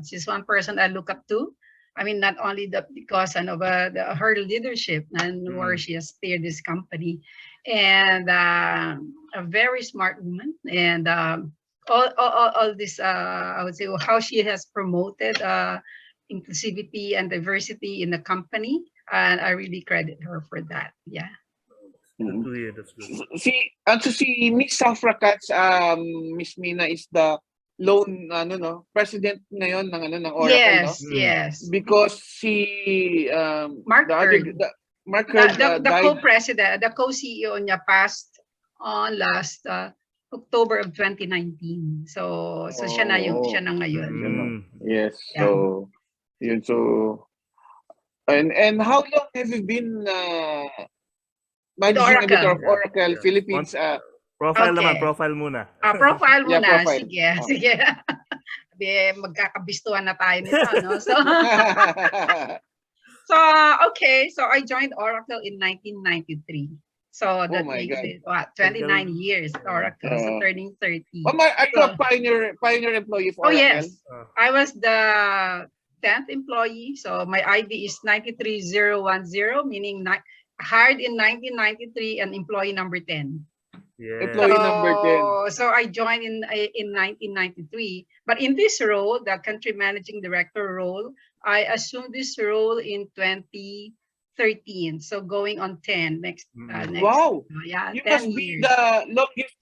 she's one person I look up to. I mean, not only because her leadership and where she has steered this company, and a very smart woman, and all this I would say how she has promoted inclusivity and diversity in the company, and I really credit her for that. Yeah. That's good. Si Miss Safra Katz, Miss Mina is the lone president ngayon ng Oracle, Yes. Because si Mark the co-president, the co-CEO niya passed on last October of 2019. So siya na ngayon. Yes. So yun, so and how long have you been managing editor of Oracle Philippines? Profile naman, profile muna. Profile muna. Profile. Sige. Magkakabistuhan na tayo nito, no? So so I joined Oracle in 1993. So that makes it 29 years at Oracle, so turning 30. Are you a pioneer employee of Oracle? Oh yes. I was the 10th employee. So my ID is 93010, meaning hired in 1993 and employee number 10. Yeah. Employee number 10. So I joined in 1993. But in this role, the country managing director role, I assumed this role in 2013. So going on 10 next. Wow. Yeah, you 10 must years. be the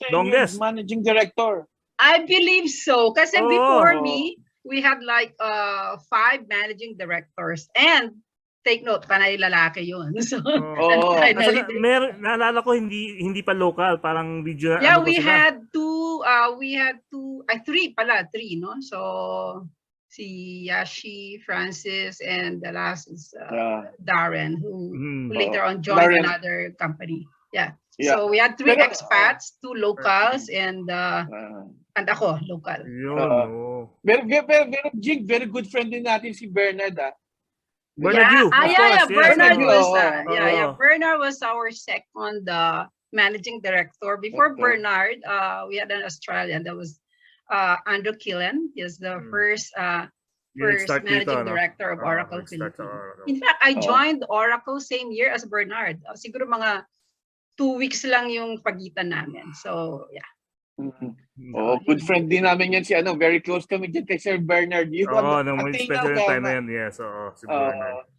longest managing director. I believe so. Kasi before me, we had like 5 managing directors. And take note, panay lalaki yun. So, naalala ko hindi pa local, parang regional. Yeah, we had two, 3, no? So, si Yashi, Francis, and the last is Darren, who later on joined another company. Yeah. So we had 3 expats, 2 locals, and ako, local. Very good friend din natin si Bernard. Bernard Yu, of course. Yes. Bernard Yu, was, oo. Bernard was our second managing director. Before Okay. Bernard, we had an Australian that was Andrew Killen. He was the first Yung nag-start dito, managing no? director of Oracle Nag-start sa Philippines. Oracle. In fact, I joined Oracle same year as Bernard. Siguro mga 2 weeks lang yung pagitan namin. So, yeah. Oh, good friend din namin yan si very close kami dyan kay Sir Bernard. Nung special time na yan, yes. Oo, si Bernard.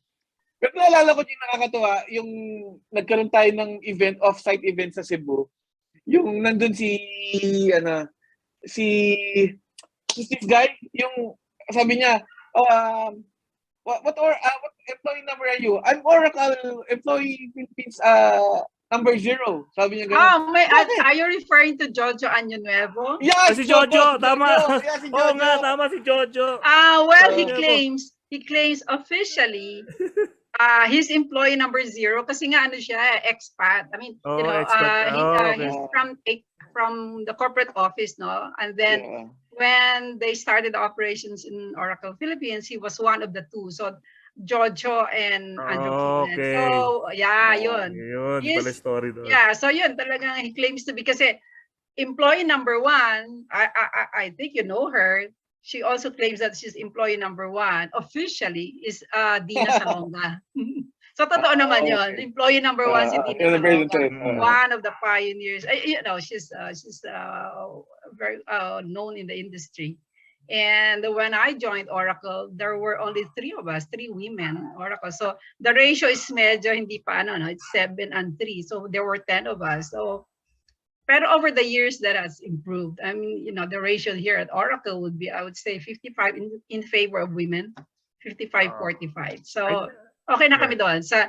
Pero naalala ko yung nakakatuwa, yung nagkaroon tayo ng event, off-site event sa Cebu. Yung nandun si Steve Guy, yung sabi niya, what employee number are you? I'm Oracle employee Philippines number 0. Sabi niya gano'n. Are you referring to Jojo Año Nuevo? Yes, Si Jojo, tama. Yeah, si Oo Jojo. nga, tama si Jojo. Well, he claims officially he's employee number 0 kasi nga siya, expat. I mean, he's from the corporate office, no? And then when they started operations in Oracle Philippines, he was one of the two. So Jojo and Andrew Killen. Okay. So, yun. Yun, pala story doon. Yeah, so yun, talagang he claims to be kasi employee number 1, I think you know her. She also claims that she's employee number 1. Officially is Dina Salonga. So totoo naman yun. Employee number 1 si Dina Salonga. One of the pioneers. She's very known in the industry. And when I joined Oracle, there were only 3 of us, 3 women in Oracle. So the ratio is medyo hindi pa it's 7 and 3. So there were 10 of us. So but over the years that has improved. I mean, the ratio here at Oracle would be, I would say, 55 in favor of women, 55-45. So okay na kami doon. Sa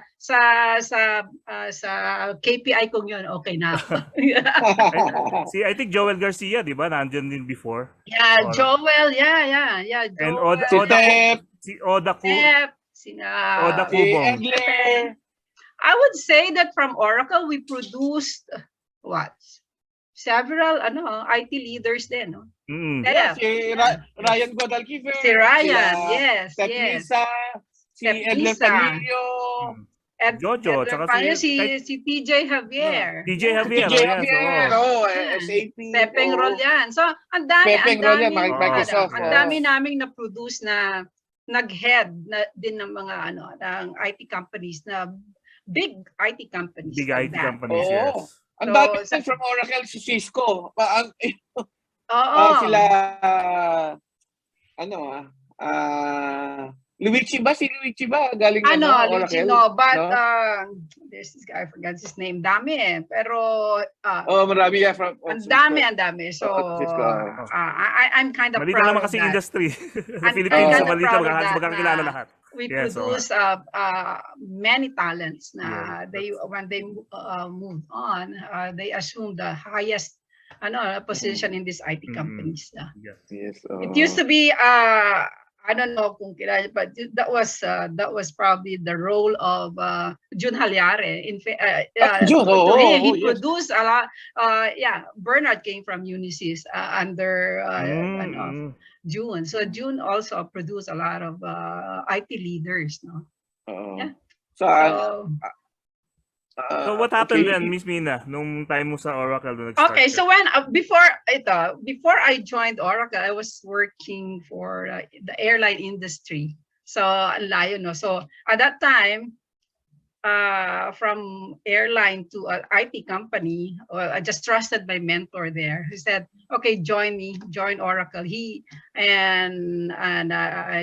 KPI kong yun, okay na. I think Joel Garcia, di ba? Nandiyan din before. Yeah, Joel. Yeah. And Joel. si Oda Oda Kubong. I would say that from Oracle, we produced several IT leaders din, no? Yeah, si Ryan Guadalquiver. Si Ryan, yes. Lisa, si Edler Panilio. Jojo, tsaka si TJ Javier. TJ Javier, SAP. Pepeng Roll yan. So, ang dami naming na-produce na nag-head din ng mga ng IT companies na big IT companies. Big IT companies, yes. Ang dami from Oracle, si Cisco. Sila, Luigi ba? Si Luigi ba? Galing Oracle? Luigi, no. But, there's this guy, I forgot his name. Dami Pero, marami yan from ang dami. So, I'm kind of proud of that. Malita naman kasi industry. Philippines, sa Malita, magkakilala lahat. We produce many talents na when they moved on, they assumed the highest position in these IT companies. Yes. It used to be I don't know kung kilala, but that was probably the role of Jun Halyare. He produced a lot. Bernard came from Unisys under June. So June also produced a lot of IT leaders, no? So what happened then, Miss Mina, nung time mo sa Oracle? Okay, so when before I joined Oracle, I was working for the airline industry. So layo, no. So at that time, from airline to an IT company, I just trusted my mentor there. He said, "Okay, join Oracle." I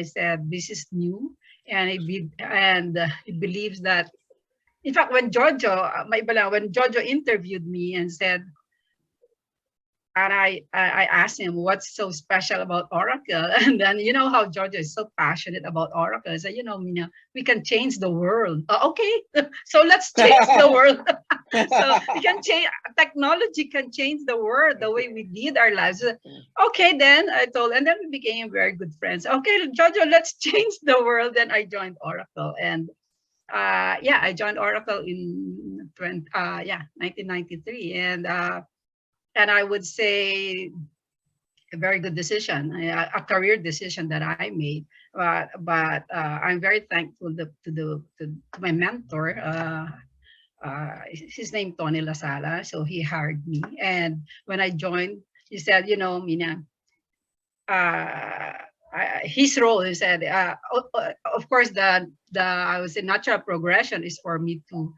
said, "This is new," and he believes that. In fact, when Jojo interviewed me and said, and I asked him what's so special about Oracle, and then you know how Jojo is so passionate about Oracle. I said, Mina, we can change the world. Okay, so let's change the world. So we can change. Technology can change the world, the way we lead our lives. Okay, then I told, and then we became very good friends. Okay, Jojo, let's change the world. Then I joined Oracle, and I joined Oracle in 1993, and I would say a very good decision, a career decision that I made. I'm very thankful to my mentor. His name Tony Lasala, so he hired me. And when I joined, he said, you know, Mina, his role, he said, of course, the I would say natural progression is for me to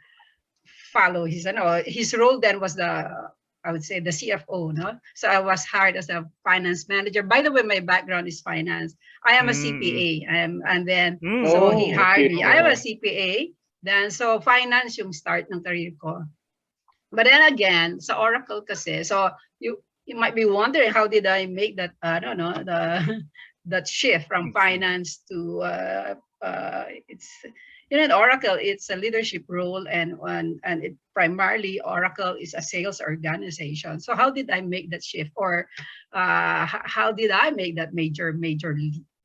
follow his, you know, his role then was the, I would say, the CFO, no? So I was hired as a finance manager. By the way, my background is finance. I am a CPA, and then so he hired me. I am a CPA. Then so finance yung start ng career ko. But then again, sa Oracle kasi, so you might be wondering how did I make that, I don't know, that shift from finance to it's, you know, in Oracle, it's a leadership role, and it primarily Oracle is a sales organization. So how did I make that shift, or how did I make that major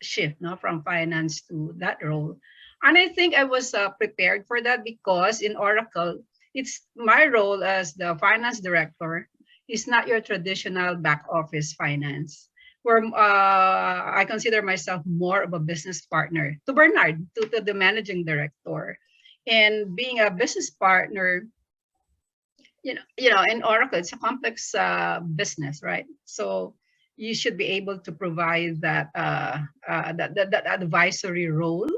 shift, no, from finance to that role? And I think I was prepared for that, because in Oracle, it's my role as the finance director is not your traditional back office finance, where I consider myself more of a business partner to Bernard, to the managing director. And being a business partner, you know, in Oracle, it's a complex business, right? So you should be able to provide that that advisory role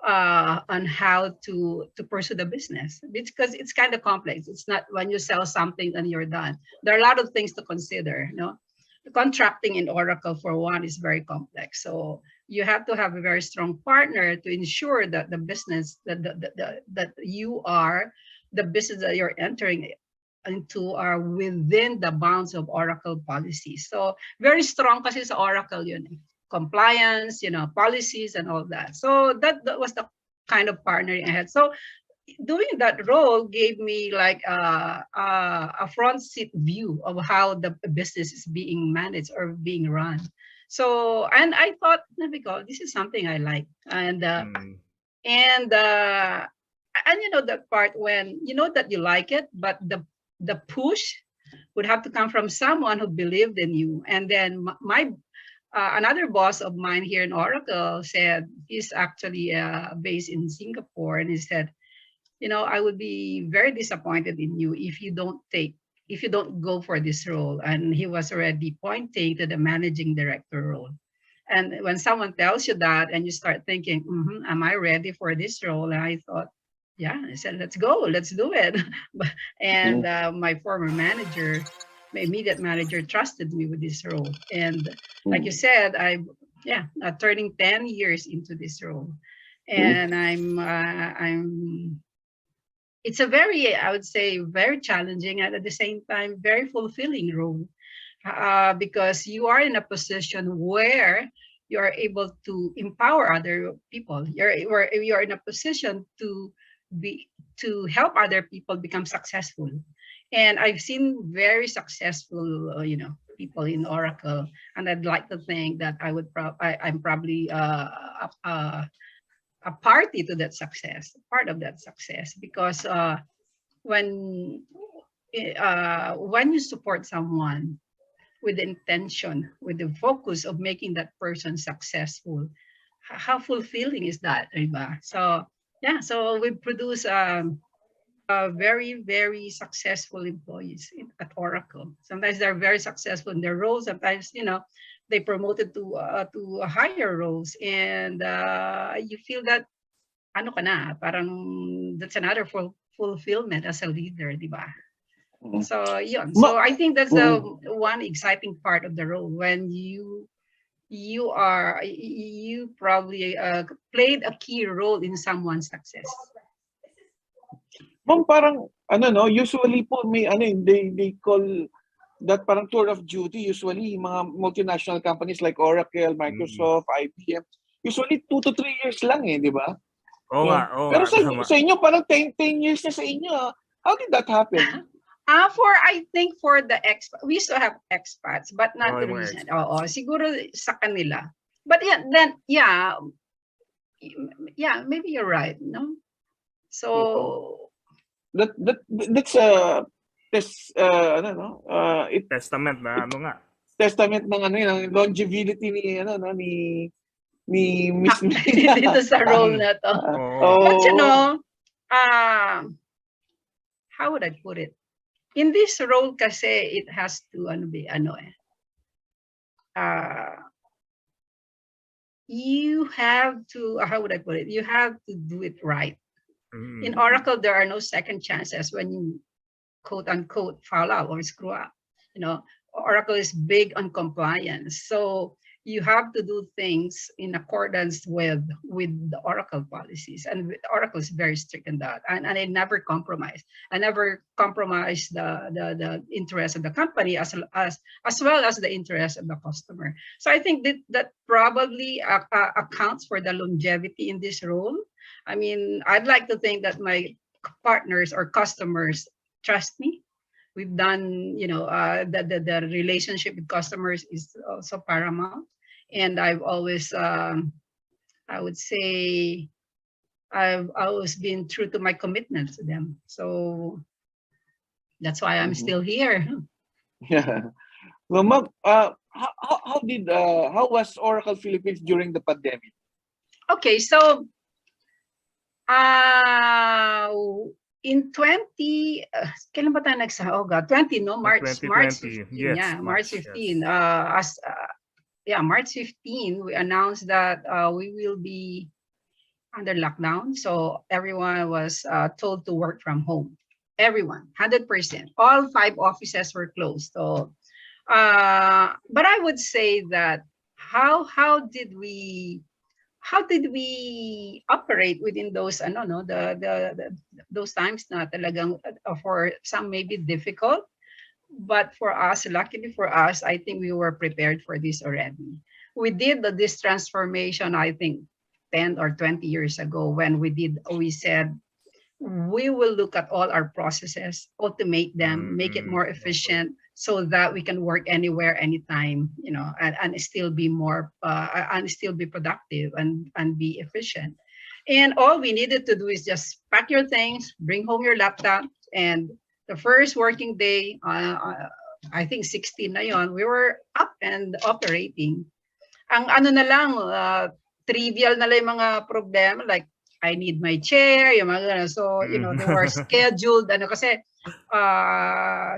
on how to pursue the business, because it's kind of complex. It's not when you sell something and you're done. There are a lot of things to consider. You know, the contracting in Oracle, for one, is very complex. So you have to have a very strong partner to ensure that the business that you are, the business that you're entering into, are within the bounds of Oracle policies. So very strong kasi sa Oracle yun. Compliance, you know, policies and all that. So that was the kind of partnering I had. So doing that role gave me like a front seat view of how the business is being managed or being run. So, and I thought, this is something I like. And you know, that part when you know that you like it, but the push would have to come from someone who believed in you. And then my another boss of mine here in Oracle said, he's actually based in Singapore, and he said, you know, I would be very disappointed in you if you don't go for this role. And he was already pointing to the managing director role. And when someone tells you that, and you start thinking, am I ready for this role? And I thought, yeah, I said, let's go, let's do it. And my former manager, my immediate manager, trusted me with this role. And like you said, I'm turning 10 years into this role. And it's a very, I would say, very challenging and at the same time, very fulfilling role, because you are in a position where you are able to empower other people. You're in a position to help other people become successful. And I've seen very successful, you know, people in Oracle, and I'd like to think that I'm probably a party to that success, part of that success, because when you support someone with the intention, with the focus of making that person successful, how fulfilling is that, diba? So yeah, so we produce very, very successful employees at Oracle. Sometimes they're very successful in their roles. Sometimes, you know, they promoted to higher roles, and you feel that ano ka na, parang that's another fulfillment as a leader, di ba? So yun. So I think that's the one exciting part of the role, when you probably played a key role in someone's success. Ma'am, parang usually po may they call that parang tour of duty. Usually mga multinational companies like Oracle, Microsoft, IBM, usually 2 to 3 years lang di ba? Pero sa inyo parang 10 years na sa inyo. How did that happen? I think for the we used to have expats, but not recent. Siguro sa kanila. But maybe you're right, no? So that's testament na testament ng longevity ni ni Miss Mina. dito sa role na to. But you know, how would I put it? In this role kasi, it has to, you have to, how would I put it? You have to do it right. In Oracle, there are no second chances when you quote unquote foul out or screw up. You know, Oracle is big on compliance. So you have to do things in accordance with the Oracle policies. And Oracle is very strict in that. And I never compromise. I never compromise the interest of the company as well as the interest of the customer. So I think that probably accounts for the longevity in this role. I mean, I'd like to think that my partners or customers trust me. We've done, the relationship with customers is also paramount. And I've always, I would say, I've always been true to my commitment to them. So that's why I'm still here. Yeah. Well, Ma'am, how was Oracle Philippines during the pandemic? Okay, so in 20, kailan ba tayo nagsahoga? 20, no? March 15. Yes, Yeah, March 15. March 15, we announced that we will be under lockdown. So everyone was told to work from home. Everyone, 100%. All 5 offices were closed. So, but I would say that how did we operate within those those times na talagang for some maybe difficult, but for us, luckily for us, I think we were prepared for this already. We did this transformation, I think 10 or 20 years ago when we said we will look at all our processes, automate them, make it more efficient so that we can work anywhere, anytime, and still be more, and still be productive and be efficient. And all we needed to do is just pack your things, bring home your laptop, and the first working day, I think 16 na yon, we were up and operating. Ang na lang, trivial na lang yung mga problema, like I need my chair, yung mga ganun. So, they were scheduled, kasi,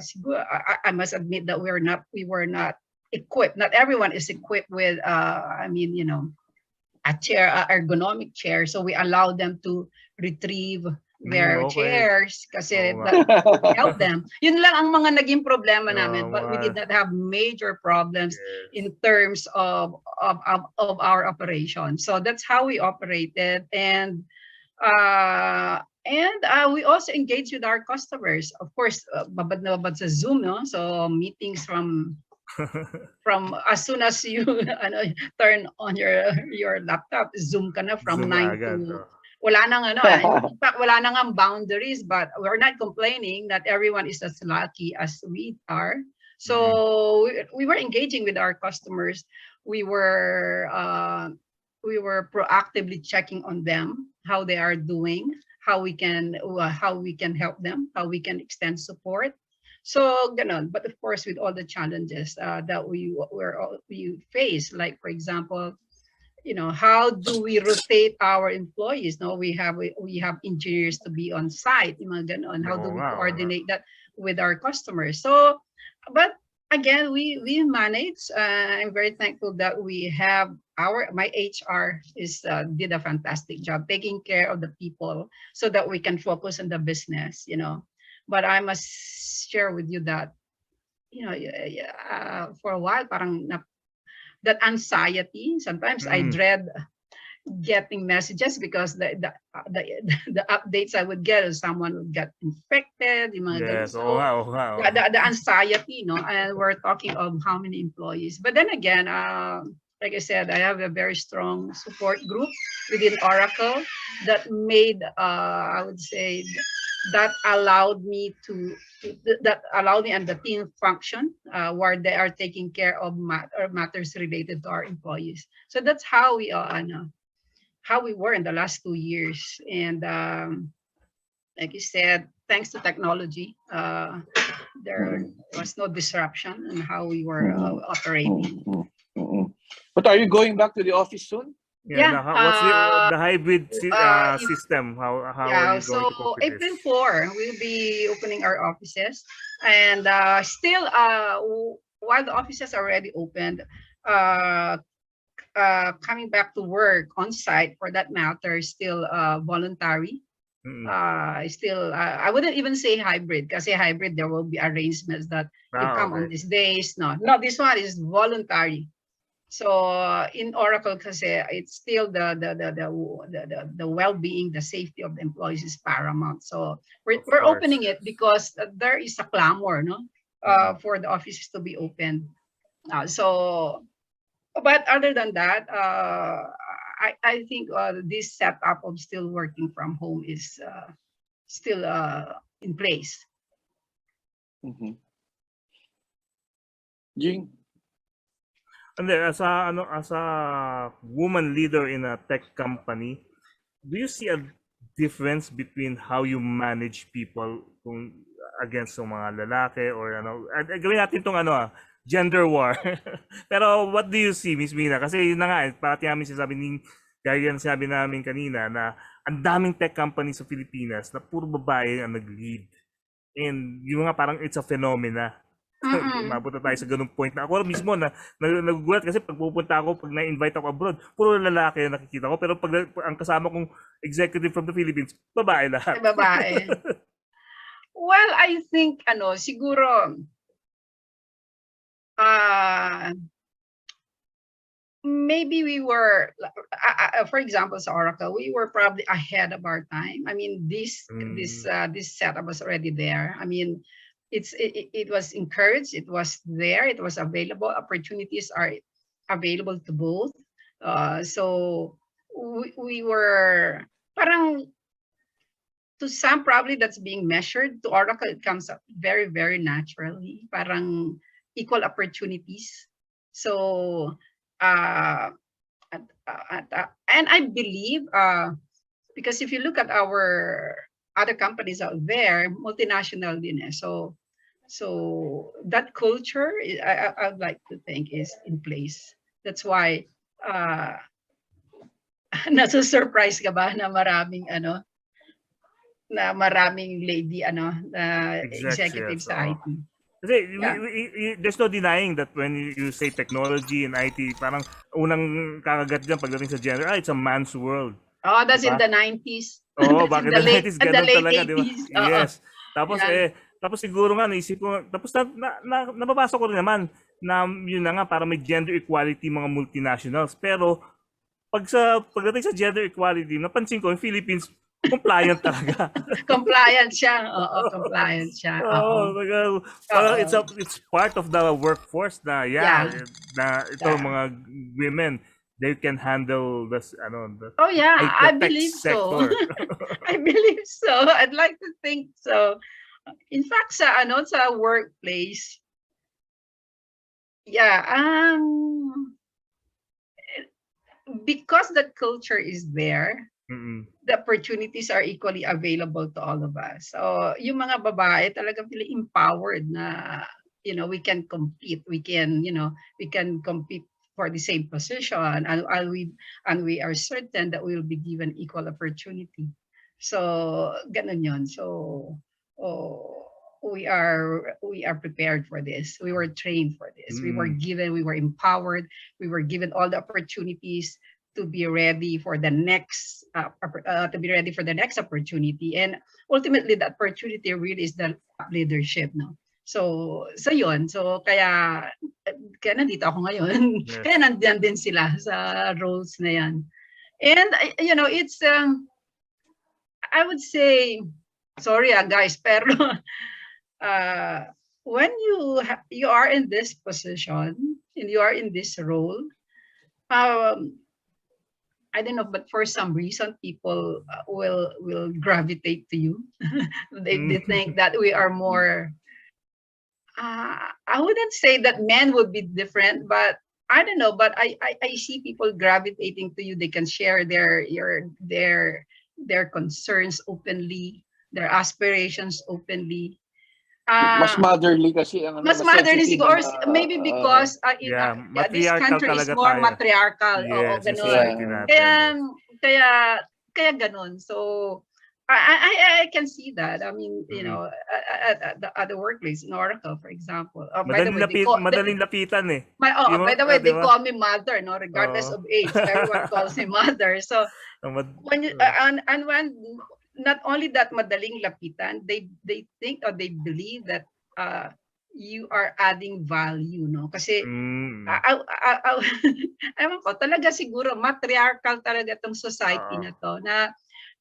siguro, I must admit that we were not equipped. Not everyone is equipped with, a chair, ergonomic chair. So we allowed them to retrieve their chairs kasi that would help them. Yun lang ang mga naging problema namin, but we did not have major problems in terms of our operation. So that's how we operated, and we also engage with our customers. Of course, babad na babad sa Zoom, no? So meetings from as soon as you turn on your laptop, Zoom ka na from Zoom 9 agad, to wala nang in fact wala nang boundaries, but we're not complaining that everyone is as lucky as we are. So we were engaging with our customers. We were proactively checking on them, how they are doing, how we can help them, how we can extend support. So ganon. But of course, with all the challenges that we face, like for example, how do we rotate our employees? No, we have engineers to be on site. Ganon. How do we coordinate that with our customers? So, but again, we manage. I'm very thankful that we have my HR did a fantastic job taking care of the people so that we can focus on the business. But I must share with you that, for a while, parang that anxiety. Sometimes I dread getting messages because the updates I would get is someone would get infected. Yes, so the anxiety, and we're talking of how many employees. But then again, like I said, I have a very strong support group within Oracle that made, I would say, that allowed me and the team function where they are taking care of matters related to our employees. So that's how we were in the last 2 years. And like you said, thanks to technology, there was no disruption in how we were operating. But are you going back to the office soon? Yeah. Yeah. What's the hybrid system? How are Yeah, you going to cope so with this? April 4, we'll be opening our offices. And still, while the offices are already opened, uh, coming back to work on site for that matter is still voluntary. Still, I wouldn't even say hybrid, because hybrid, there will be arrangements that you come on Okay. these days. No, this one is voluntary. So in Oracle, kasi it's still the well-being, the safety of the employees is paramount. So Of we're course. opening it because there is a clamor, no, for the offices to be open. So, but other than that, I think this setup of still working from home is still in place. Jing? And then, as a woman leader in a tech company, do you see a difference between how you manage people kung against yung mga lalaki or gawin natin tong gender war. Pero what do you see, Miss Mina? Kasi yun na nga, parati namin sinasabi gaya yan sabi namin kanina na ang daming tech companies sa Pilipinas na puro babae ang nag-lead. And yung nga parang it's a phenomena. Umabot na tayo sa ganung point na ako mismo na nagugulat kasi pag pupunta ako, pag na-invite ako abroad, puro lalaki ang nakikita ko. Pero pag ang kasama kong executive from the Philippines, babae lahat. Babae. Well, I think, siguro, maybe we were, for example, sa Oracle, we were probably ahead of our time. I mean, this setup was already there. I mean, it was encouraged, it was there, it was available. Opportunities are available to both. So we were parang, to some probably that's being measured. To Oracle, it comes up very, very naturally. Parang equal opportunities. So and I believe because if you look at our other companies out there, multinational din eh. So that culture, I would like to think, is in place. That's why nasa-surprise ka ba na maraming lady executives sa IT. Kasi there's no denying that when you say technology and IT, parang unang kakagat dyan pagdating sa gender, it's a man's world. Oh, that's in the 90s. Oo, bakit the 90s ganun talaga, di ba? Yes. Tapos tapos siguro nga naisip ko, tapos nababasa ko rin naman na yun na nga para may gender equality mga multinationals. Pero pagdating sa gender equality, napansin ko yung Philippines compliant talaga. Compliant siya. Oo, compliant siya. It's part of the workforce na na ito mga women, they can handle this I believe so. I believe so. I'd like to think so. In fact, sa workplace, because the culture is there, the opportunities are equally available to all of us. So yung mga babae talagang feeling empowered na we can compete, we can compete for the same position, and we are certain that we will be given equal opportunity. So ganun yun. So we are prepared for this. We were trained for this. We were empowered, we were given all the opportunities to be ready for the next opportunity. And ultimately, the opportunity really is the leadership, no? So yun. So kaya nandito ako ngayon. Yes. Kaya nandiyan din sila sa roles na yan. And it's I would say, sorry guys, pero when you are in this position and you are in this role, I don't know, but for some reason, people will gravitate to you. They think that we are more. I wouldn't say that men would be different, but I don't know. But I see people gravitating to you. They can share their concerns openly, their aspirations openly. Mas motherly kasi ang mas motherly sensitive siguro, ang, maybe because this matriarchal country is talaga more tayo. matriarchal. Oo, Yes, yung ganun. society natin. Kaya kaya ganun. So I can see that. I mean, you know, at the workplace in Oracle, for example. By the way, Madaling lapitan eh. by the way, they diba? call me mother, no, regardless of age. Everyone calls me mother. So when you, and when not only that madaling lapitan, they think or they believe that you are adding value, no? Kasi ewan ko, talaga siguro matriarchal talaga itong society na to, na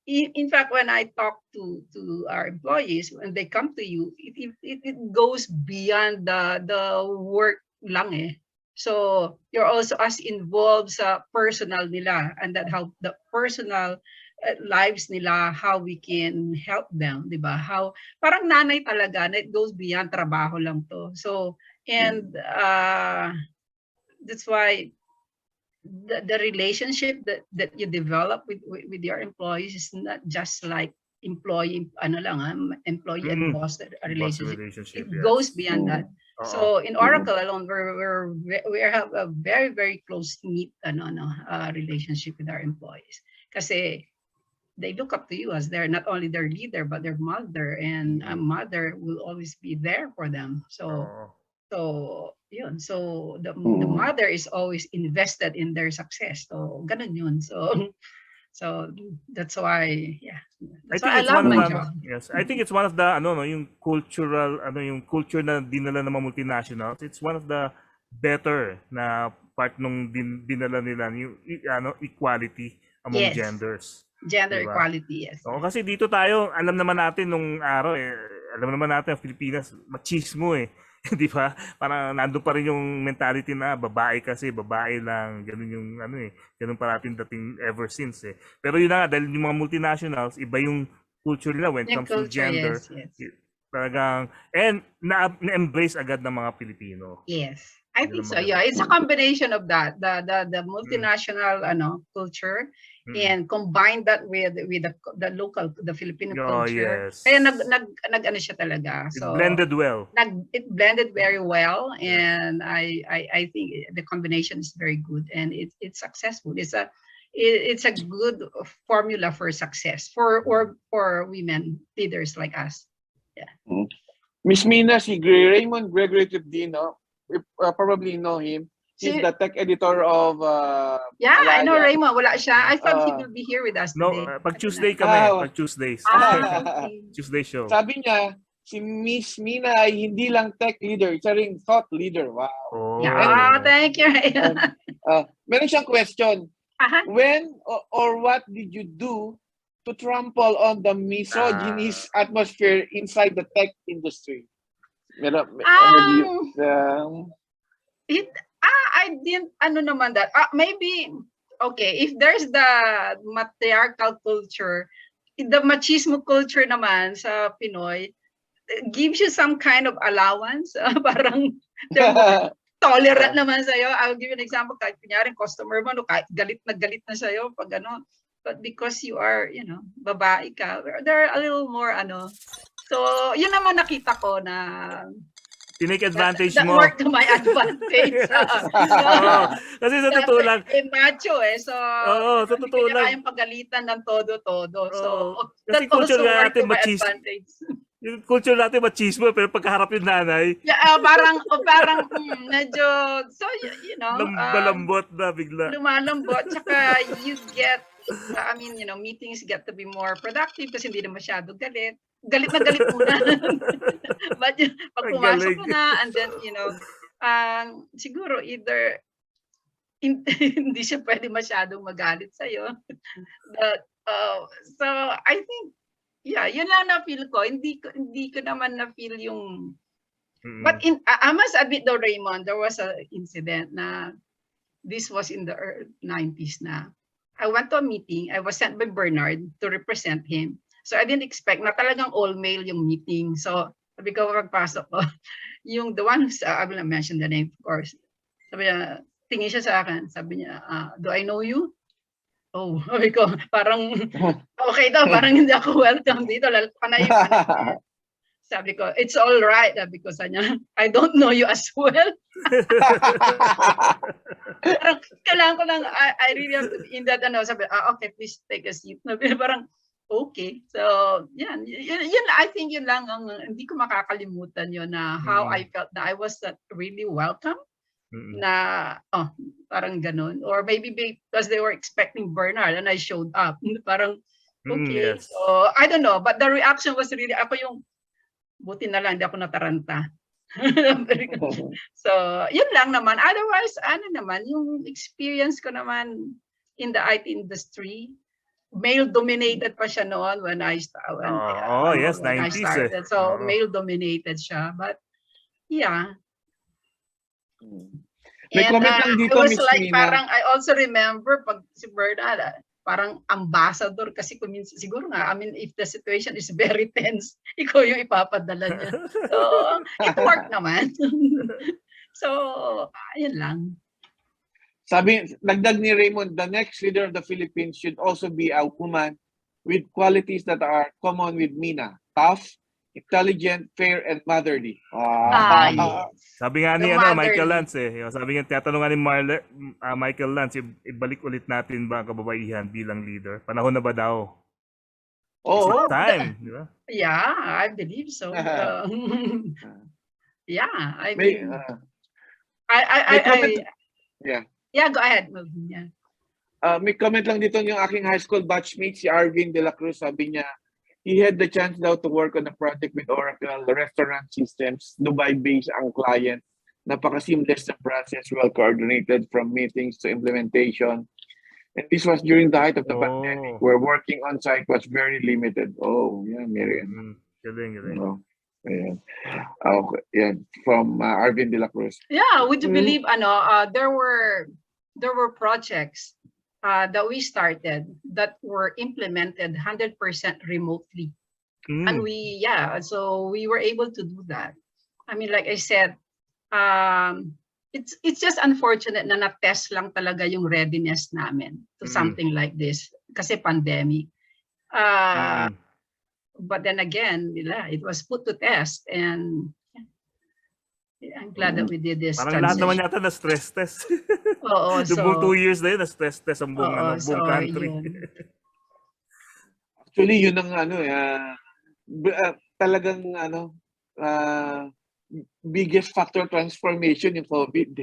in fact, when I talk to our employees, when they come to you, it goes beyond the work lang eh. So you're also as involved sa personal nila, and that how the personal lives nila, how we can help them, di ba? How parang nanay talaga, na it goes beyond trabaho lang to. So and that's why the relationship that you develop with your employees is not just like employee employee and boss relationship. It goes beyond that. So in Oracle alone, we have a very, very close knit relationship with our employees, kasi they look up to you as they're not only their leader but their mother, and a mother will always be there for them. So yun. So the mother is always invested in their success. So ganun yun. So that's why I love my job. Yes, I think it's one of the yung cultural yung culture na dinala ng mga multinationals. It's one of the better na part nung dinala nila yung equality among genders. Gender equality, yes. Oo, kasi dito tayo, alam naman natin nung araw alam naman natin ang Pilipinas, machismo eh. Di ba? Parang nandun pa rin yung mentality na babae kasi, babae lang, ganun yung ganun parating dating ever since eh. Pero yun na nga, dahil yung mga multinationals, iba yung culture nila when it comes to gender. Yes. Talagang, and na-embrace agad ng mga Pilipino. Yes. I think so. Yeah, it's a combination of that, the multinational culture, and combine that with the local, the Filipino culture. Yes. Kaya nag siya talaga. So it blended well. It blended very well, and I think the combination is very good, and it's successful. It's a good formula for success for women leaders like us. Yeah. Miss Mina, si Raymund Gregory Tribdino, you probably know him. He's the tech editor of Malaya. I know Raymund. Wala siya. I thought he will be here with us today. No, pag Tuesday kami. Pag Tuesdays. Tuesday show. Sabi niya, si Miss Mina ay hindi lang tech leader, isa ring thought leader. Wow. Thank you. Meron siyang question. When or what did you do to trample on the misogynist atmosphere inside the tech industry? I didn't, naman that. Maybe, okay, if there's the matriarchal culture, the machismo culture naman sa Pinoy gives you some kind of allowance. Parang tolerant naman sa'yo. I'll give you an example. Kahit kunyari, customer mo, kahit galit na sa'yo, pag but because you are, babae ka, they're a little more, So, yun naman nakita ko na tinake advantage that mo. Work to my advantage. Kasi sa totoo lang. Macho eh. So, sa totoo lang. Kayang pagalitan ng todo-todo. So, kasi that also work to my advantage. Yung culture natin machismo, pero pagkaharap yung nanay. Parang medyo, so, malambot na bigla. Lumalambot. Tsaka you get, meetings get to be more productive kasi hindi na masyado galit. Galit na galit muna. But pag pumasok ko na, and then, siguro either hindi siya pwede masyadong magalit sa'yo. But, so I think, yun lang na-feel ko. Hindi ko naman na-feel yung... But I must admit though, Raymond, there was an incident na this was in the early 90s na I went to a meeting. I was sent by Bernard to represent him. So I didn't expect na talagang all-male yung meeting. So sabi ko pagpasok ko, yung the one who's, I will not mention the name of course. Sabi niya, tingin siya sa akin. Sabi niya, do I know you? Oh, sabi ko, parang okay daw, parang hindi ako welcome dito. Panay. Sabi ko, it's all right. Sabi ko sa niya, I don't know you as well. Parang kailangan ko lang, I really have to be in that, sabi, okay, please take a seat. Parang, okay. So, yan, I think yun lang, hindi ko makakalimutan yun na how I felt na I was not really welcome. Na, parang ganun. Or maybe because they were expecting Bernard and I showed up. Parang, okay. Yes. So, I don't know. But the reaction was really, ako yung, buti na lang, hindi ako nataranta. So, yun lang naman. Otherwise, yung experience ko naman in the IT industry, male-dominated pa siya noon when I started. Yes, 90s. So, male-dominated siya. But, yeah. May comment lang dito, Miss Mina. Parang, I also remember, pag si Bernard, parang ambassador kasi siguro nga, I mean, if the situation is very tense, ikaw yung ipapadala niya. So, it worked naman. So, ayun lang. Sabi, nagdag ni Raymund, the next leader of the Philippines should also be a woman with qualities that are common with Mina. Tough, intelligent, fair, and motherly. Yes. Sabi nga ni Michael Lance sabi nga tinatanungan ni Michael Lance, ibalik ulit natin ba ang kababaihan bilang leader? Panahon na ba daw? Oh, time, di ba? Yeah, I believe so. Yeah, I mean, yeah, go ahead. Yeah. May comment lang dito yung aking high school batchmate, si Arvin de la Cruz, sabi niya, he had the chance daw to work on a project with Oracle, the restaurant systems, Dubai-based ang client. Napaka-seamless na process, well-coordinated from meetings to implementation. And this was during the height of the pandemic, where working on-site was very limited. Oh, yeah, Miriam. Galing. Ayan. Okay, yeah, from Arvin de la Cruz. Yeah, would you believe, there were projects that we started that were implemented 100% remotely. And so we were able to do that. I mean, like I said, it's just unfortunate na na-test lang talaga yung readiness namin to something like this kasi pandemic. But then again, it was put to test and I'm glad that we did this. Parang lahat naman yata na stress test. Oo. So, 2 years na yun, na stress test ang buong, buong country. Actually, yun ang talagang biggest factor transformation in COVID.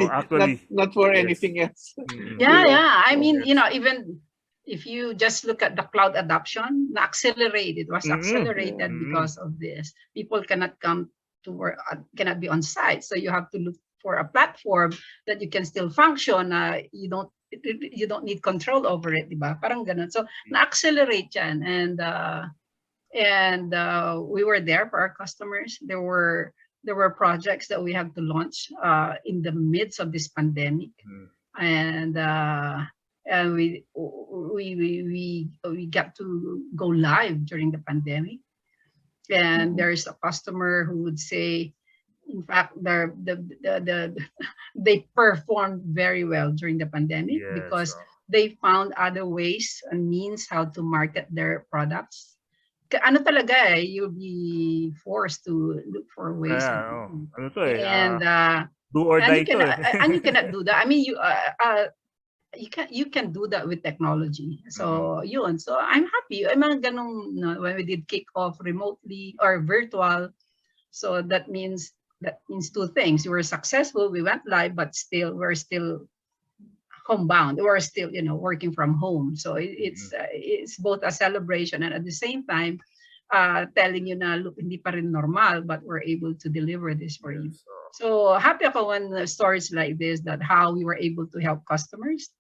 Actually. Not for anything else. Yeah. I mean, even if you just look at the cloud adoption, it was accelerated because of this. People cannot come to work, cannot be on site, so you have to look for a platform that you can still function. You don't need control over it, diba? Parang ganun. So na-accelerate yan, and we were there for our customers. There were projects that we have to launch in the midst of this pandemic, and we got to go live during the pandemic. And there's a customer who would say, in fact, they performed very well during the pandemic because they found other ways and means how to market their products. Talaga you'll be forced to look for ways. And do or die and you cannot do that. I mean, you can do that with technology. So yun. So I'm happy. I'm ganun, when we did kick off remotely or virtual. So that means two things. We were successful. We went live, but we're still homebound. We're still working from home. So it's both a celebration and at the same time telling you na look, hindi pa rin normal, but we're able to deliver this for you. So happy ako when stories like this, that how we were able to help customers.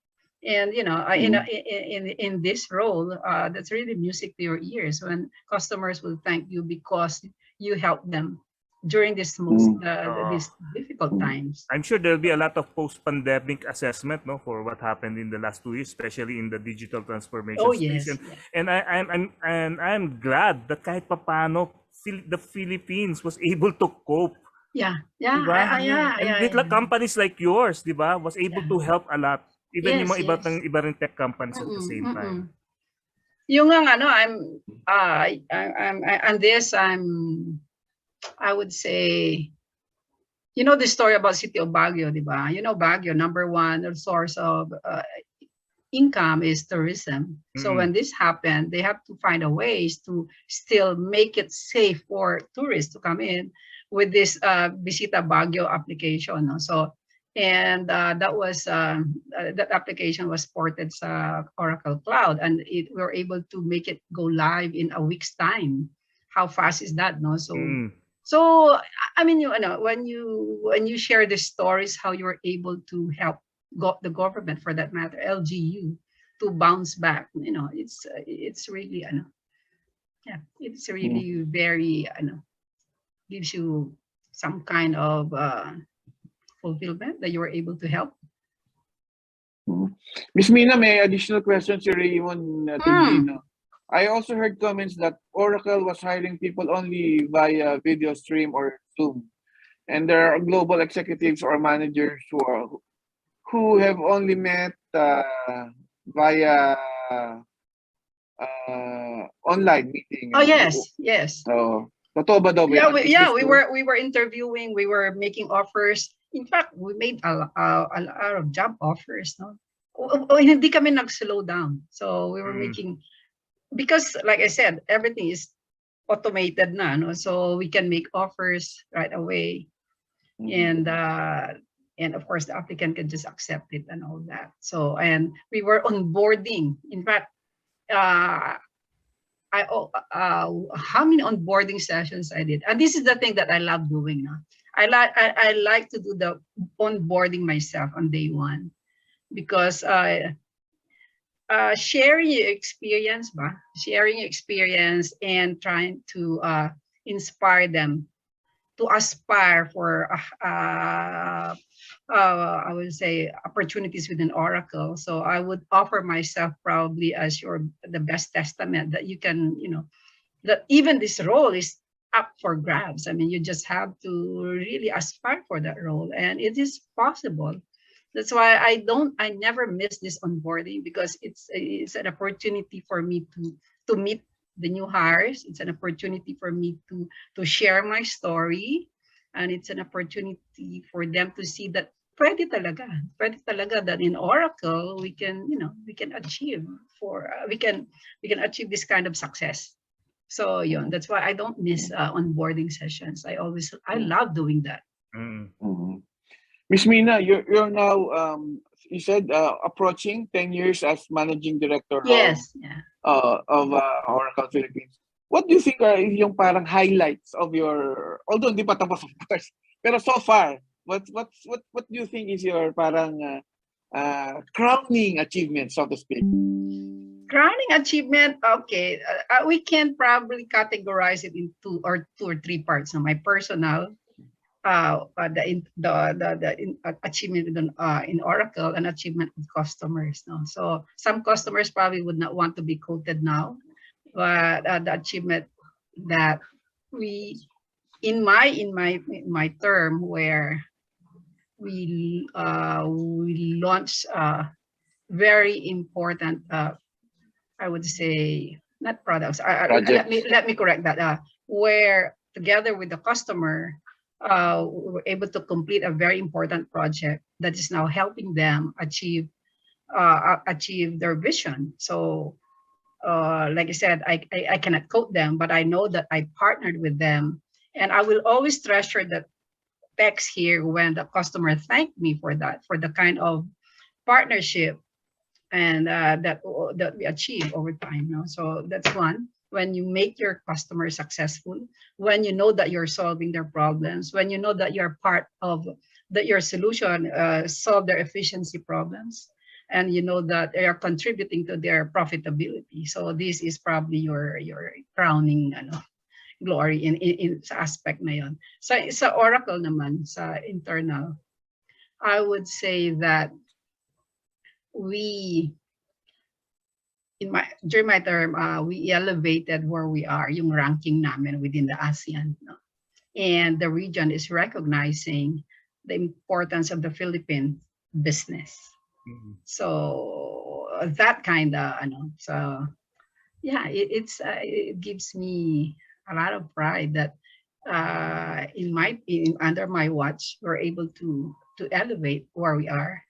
And in this role, that's really music to your ears when customers will thank you because you helped them during this these difficult times. I'm sure there'll be a lot of post-pandemic assessment, for what happened in the last 2 years, especially in the digital transformation space. And I'm glad that kahit papaano the Philippines was able to cope. And companies like yours, diba, was able to help a lot. Even yung mga iba ring tech companies at the same time. Yung ano, I'm on this, I would say, you know the story about City of Baguio, di ba? You know, Baguio, number one source of income is tourism. So when this happened, they have to find a ways to still make it safe for tourists to come in with this Visita Baguio application. No? So, and that application was ported sa Oracle Cloud, and we were able to make it go live in a week's time. How fast is that? No, so I mean, you know, when you share the stories, how you were able to help the government, for that matter, LGU, to bounce back. You know, it's really, yeah, it's really very, gives you some kind of fulfillment that you were able to help. Miss Mina, may additional questions si Raymund Tribdino. I also heard comments that Oracle was hiring people only via video stream or Zoom, and there are global executives or managers who have only met via online meeting. Oh yes, yes. So, totoo ba daw? Yeah, we were interviewing, we were making offers. In fact, we made a lot of job offers. No, hindi kami nag-slow down. So we were making, because like I said, everything is automated na, no? So we can make offers right away, and of course the applicant can just accept it and all that. So, and we were onboarding. In fact, how many onboarding sessions I did, and this is the thing that I love doing now. I like to do the onboarding myself on day one, because sharing your experience, and trying to inspire them to aspire for I would say opportunities within Oracle. So I would offer myself probably as the best testament that you can, that even this role is up for grabs. I mean, you just have to really aspire for that role, and it is possible. That's why I never miss this onboarding, because it's an opportunity for me to meet the new hires. It's an opportunity for me to share my story, and it's an opportunity for them to see that pwede talaga that in Oracle we can achieve we can achieve this kind of success. So that's why I don't miss onboarding sessions. I love doing that. Miss Mina, you're now you said approaching 10 years as managing director of Oracle Philippines. What do you think are yung parang highlights of your, although hindi pa tapos of course, pero so far, what do you think is your parang crowning achievement, so to speak? Crowning achievement, okay, we can probably categorize it in two or three parts. So my personal, the achievement in Oracle, and achievement with customers. No? So some customers probably would not want to be quoted now, but the achievement that we, in my term, where we launched very important, I would say, not products. Let me correct that. Where together with the customer, we were able to complete a very important project that is now helping them achieve their vision. So, like I said, I cannot quote them, but I know that I partnered with them, and I will always treasure that text here when the customer thanked me for that, for the kind of partnership and that we achieve over time. No? So that's one. When you make your customer successful, when you know that you're solving their problems, when you know that you're part of that your solution solve their efficiency problems, and you know that they are contributing to their profitability. So this is probably your crowning glory in sa aspect na yon. Sa Oracle naman, sa internal, I would say that during my term, we elevated where we are, yung ranking namin within the ASEAN. No? And the region is recognizing the importance of the Philippine business. So that kind of, so yeah, it gives me a lot of pride that under my watch we're able to elevate where we are.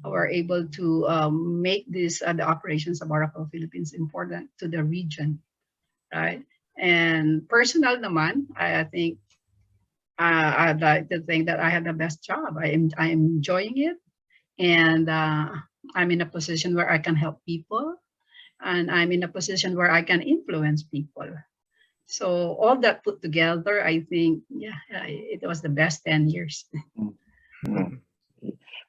We're able to make this the operations of Oracle Philippines important to the region, right? And personal naman, I think I'd like to think that I had the best job. I am enjoying it, and I'm in a position where I can help people, and I'm in a position where I can influence people. So all that put together, I think, yeah, it was the best 10 years.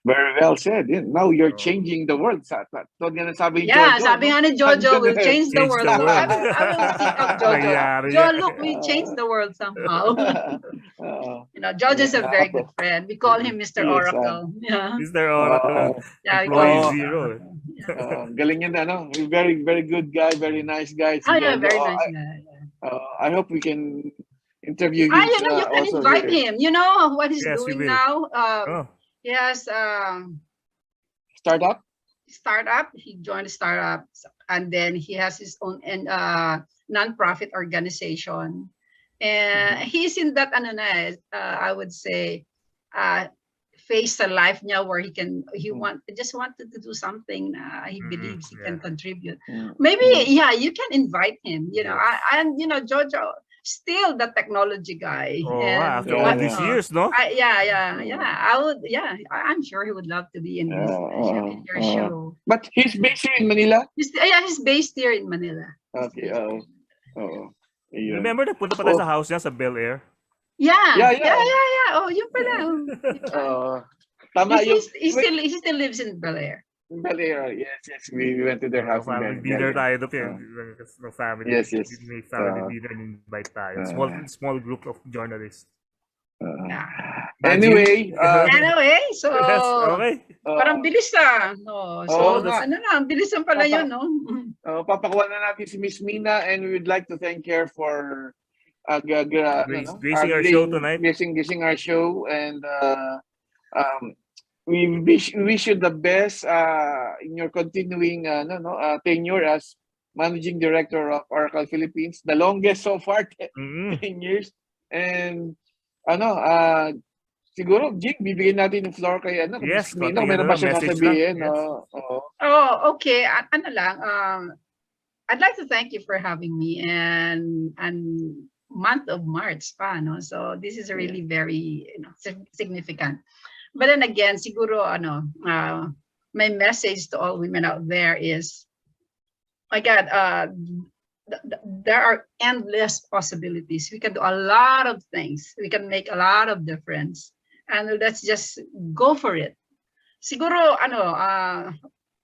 Very well said. Now you're changing the world. Sabi ni Yeah, Jojo, sabi no? nga ni Jojo, we'll change the Change world. the So world. I will speak of Jojo. Nangyari Jo, yan. look, we changed the world somehow. You know, Jojo is a Yeah. very good friend. We call him Mr. Yes, Oracle. Yeah. Mr. Oracle, Yeah, we call employee him Oh. Mr. zero. Oracle. Yeah. Galing yun, ano? Very, very good guy, very nice guy. Si Oh, yeah, Jojo. very nice guy. I hope we can interview Ah, him you know, you can also invite here. him. You know what he's Yes, we doing will. now? Oh, He has Startup? startup. He joined a startup, and then he has his own non-profit organization. And he's in that, I would say, face the life now where he just wanted to do something he believes he can contribute. Maybe, yeah, you can invite him. You know, Yes. and you know, Jojo, still the technology guy. oh And after all these years, no? I'm sure he would love to be in this in your show. But he's based here in Manila? He's based here in Manila. Okay, oo. Ayun. Remember na punta pa tayo sa house niya sa Bel Air? Yeah. Yeah. Oh, yun pala. Tama yung He still lives in Bel Air. Bel Air. Yes. We went to their house. Family in dinner Bel Air. tayo doon. No family. Yes. May family dinner and invite tayo. Small group of journalists. Anyway, Anyway, so Yes, okay. parang bilis no. So bilisan pala yun, no. Papakuha na natin si Miss Mina, and we would like to thank her for gracing our show tonight. Gracing our show, and we wish you the best in your continuing tenure as managing director of Oracle Philippines, the longest so far, 10 years. And siguro, Jing, bibigyan natin yung floor kay Yes, Miss Mina. Meron ba siya sasabihin? Oh, okay. I'd like to thank you for having me and month of March pa, no? So this is really very significant. But then again, siguro my message to all women out there is, my God, there are endless possibilities. We can do a lot of things. We can make a lot of difference, and let's just go for it. Siguro,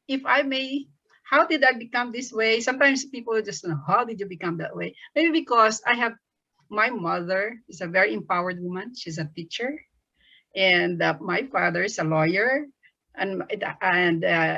if I may, how did I become this way? Sometimes people just know, how did you become that way? Maybe because my mother is a very empowered woman. She's a teacher, and my father is a lawyer. And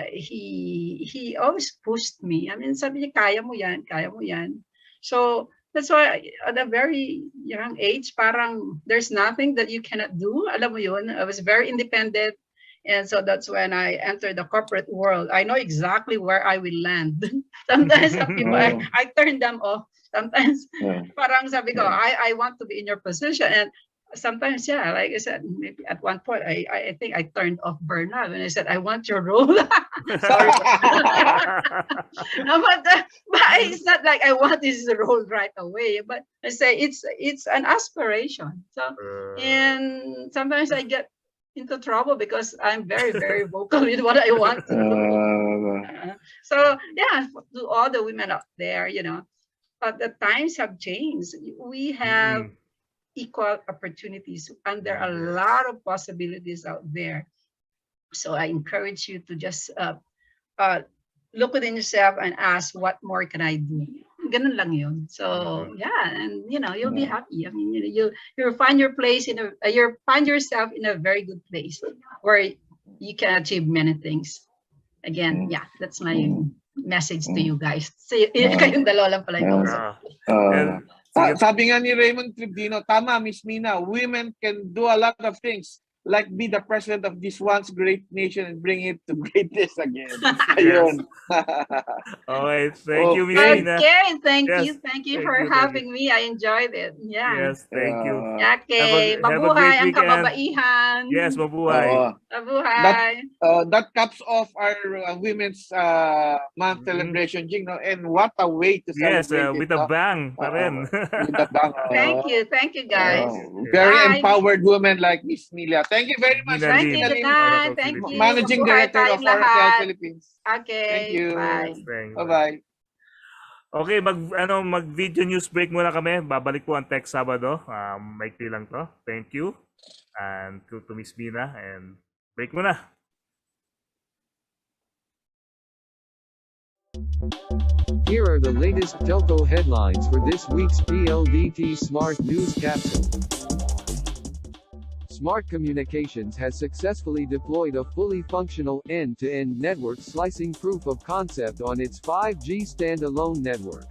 he always pushed me. I mean, sabi niya, kaya mo yan. So that's why at a very young age, parang there's nothing that you cannot do. Alam mo yun, I was very independent. And so that's when I entered the corporate world. I know exactly where I will land. Sometimes people, I turn them off. Sometimes parang sabi ko, I want to be in your position. And sometimes, yeah, like I said, maybe at one point, I think I turned off burnout and I said, I want your role. Sorry. No, but it's not like I want this role right away. But I say it's an aspiration. So, and sometimes I get into trouble because I'm very, very vocal with what I want to do. So, yeah, to all the women out there, but the times have changed. We have equal opportunities, and there are a lot of possibilities out there. So I encourage you to just look within yourself and ask, what more can I do? Ganun lang yun. So yeah, and you'll be happy. I mean, you'll find your place you'll find yourself in a very good place where you can achieve many things. Again, yeah, that's my message to you guys. So kayong dalawa lang pala yung sabi nga ni Raymund Tribdino, tama, Miss Mina, women can do a lot of things. like be the president of this once great nation and bring it to greatness again. Yes. Ayun. Okay, thank you, Miss Okay. Mina. Okay, thank Yes, you. Thank you thank for you, thank having me. I enjoyed it. Yeah. Yes, thank you. Okay, Have a great mabuhay ang weekend. kababaihan. Yes, mabuhay. Oo. Mabuhay. That caps off our Women's Month celebration, Jing, no? And what a way to Yes, celebrate it, with a no? bang pa rin. With a bang. Thank you guys. Very Bye. empowered woman like Miss Mila. Thank you very much, Mina Thank Lim. you, Mina good Lim, night. Thank you. Managing Mabuhay Director of tayong Oracle lahat. Philippines. Okay, Thank you. bye. Bye-bye. Okay, mag video news break muna kami. Babalik po ang Tech Sabado. Maikli lang to. Thank you. And to Miss Mina, and break muna. Here are the latest telco headlines for this week's PLDT Smart News Capsule. Smart Communications has successfully deployed a fully functional end-to-end network slicing proof of concept on its 5G standalone network.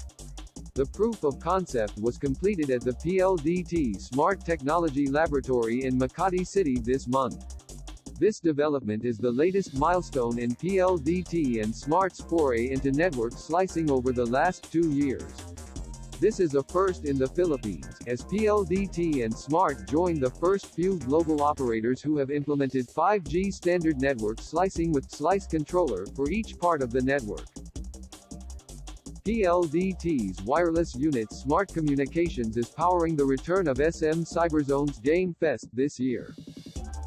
The proof of concept was completed at the PLDT Smart Technology Laboratory in Makati City this month. This development is the latest milestone in PLDT and Smart's foray into network slicing over the last 2 years. This is a first in the Philippines, as PLDT and Smart join the first few global operators who have implemented 5G standard network slicing with slice controller for each part of the network. PLDT's wireless unit Smart Communications is powering the return of SM Cyberzone's Game Fest this year.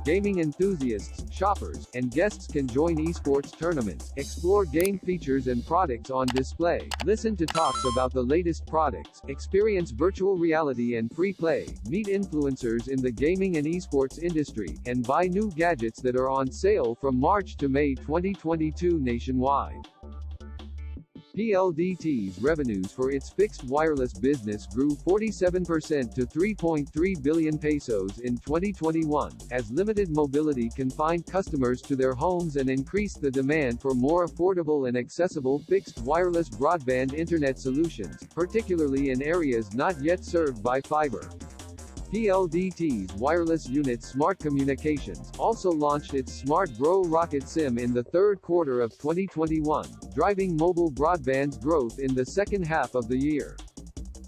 Gaming enthusiasts, shoppers, and guests can join esports tournaments, explore game features and products on display, listen to talks about the latest products, experience virtual reality and free play, meet influencers in the gaming and esports industry, and buy new gadgets that are on sale from March to May 2022 nationwide. PLDT's revenues for its fixed wireless business grew 47% to 3.3 billion pesos in 2021, as limited mobility confined customers to their homes and increased the demand for more affordable and accessible fixed wireless broadband internet solutions, particularly in areas not yet served by fiber. PLDT's wireless unit Smart Communications also launched its Smart Bro Rocket SIM in the third quarter of 2021, driving mobile broadband's growth in the second half of the year.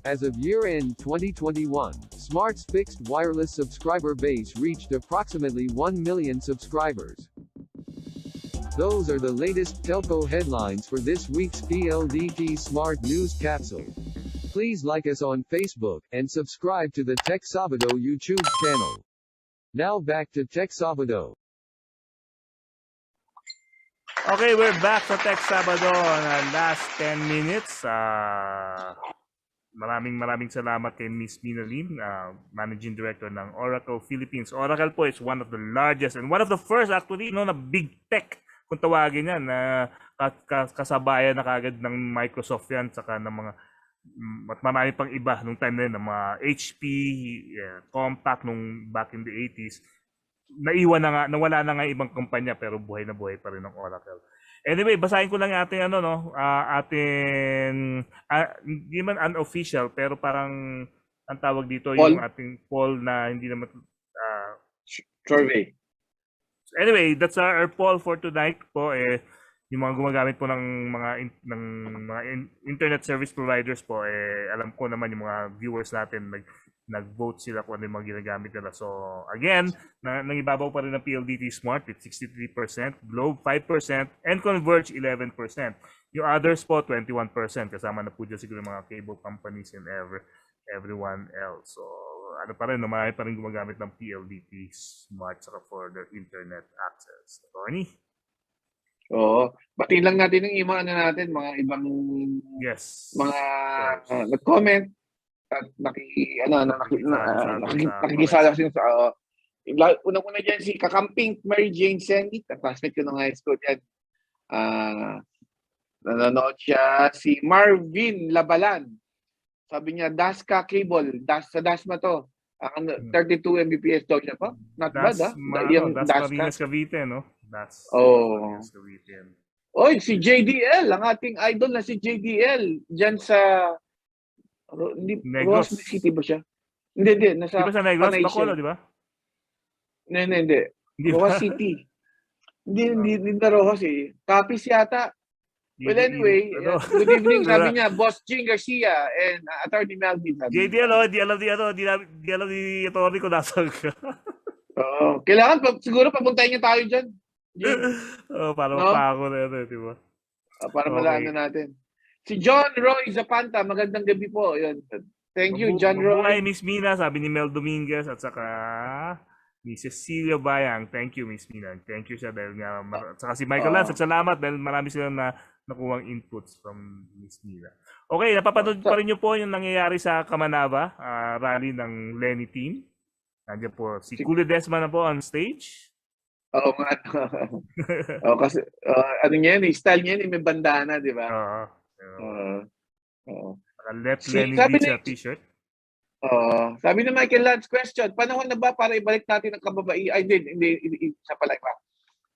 As of year-end 2021, Smart's fixed wireless subscriber base reached approximately 1 million subscribers. Those are the latest telco headlines for this week's PLDT Smart News Capsule. Please like us on Facebook, and subscribe to the TechSabado YouTube channel. Now back to TechSabado. Okay, we're back sa Tech Sabado na last 10 minutes. Maraming salamat kay Miss Mina Lim, Managing Director ng Oracle Philippines. Oracle po is one of the largest and one of the first actually, na big tech kung tawagin yan, na kasabayan na kagad ng Microsoft yan, saka ng mga at marami pang iba nung time na yun, ng mga HP, Compaq nung back in the 80s. Nawala na nga ibang kumpanya, pero buhay na buhay pa rin ng Oracle. Anyway, basahin ko lang yung ating hindi man unofficial, pero parang ang tawag dito poll? Yung ating poll na hindi naman survey. Anyway, that's our poll for tonight po. Yung mga gumagamit po ng mga internet service providers po, alam ko naman yung mga viewers natin nag-vote sila kung ano yung mga ginagamit nila. So again, nangibabaw pa rin ng PLDT Smart with 63%, Globe 5%, and Converge 11%. Yung others po 21%, kasama na po dyan siguro mga cable companies and everyone else. So ano pa rin, marami pa rin gumagamit ng PLDT Smart saka for their internet access. Tony? Oo. Batiin lang natin yung mga mga ibang mga nag-comment at nakikisala sa unang-una dyan si Kakamping Mary Jane Senit, classmate ko ng high school yan. Nanonood siya. Si Marvin Labalan. Sabi niya, Daska cable. Sa Dasma to. 32 Mbps daw siya pa. Not bad, ha? Yung Daska. Cavite, no? Oy, si JDL, ang ating idol na si JDL, diyan sa Negros City ba siya? Hindi, nasa Negros, Bacolod, di ba? Hindi. Hindi Rojas ba? City. Hindi na Rojas eh. Capiz yata. Well, anyway, good evening. Sabi niya, Boss Jing Garcia and Atty. Melvin. JD, di alam ni Atty. ko nasa ka. Oo. Kailangan, siguro papuntahin niyo tayo dyan. Jing. Para No? mapako na yun, di ba? Para malaman natin. Si John Roy Zapanta, magandang gabi po. Yun. Thank you, John Roy. Mabuhay, Miss Mina, sabi ni Mel Dominguez, at saka ni Cecilia Bayang. Thank you, Miss Mina. Thank you siya dahil nga, at saka si Michael Lance, salamat dahil marami silang nakuhang inputs from Miss Mina. Okay, napapanood pa rin niyo po yung nangyayari sa Kamanava, rally ng Lenny team. Nandiyan po, si Kule Desma na po on stage. Oo nga. Kasi, ano niya yun, style niya yun, may bandana, di ba? Oo. Left Lenny Beach t-shirt. Sabi ni Michael Lance, question, panahon na ba para ibalik natin ang kababaihan? Ay, hindi, isa pala iba.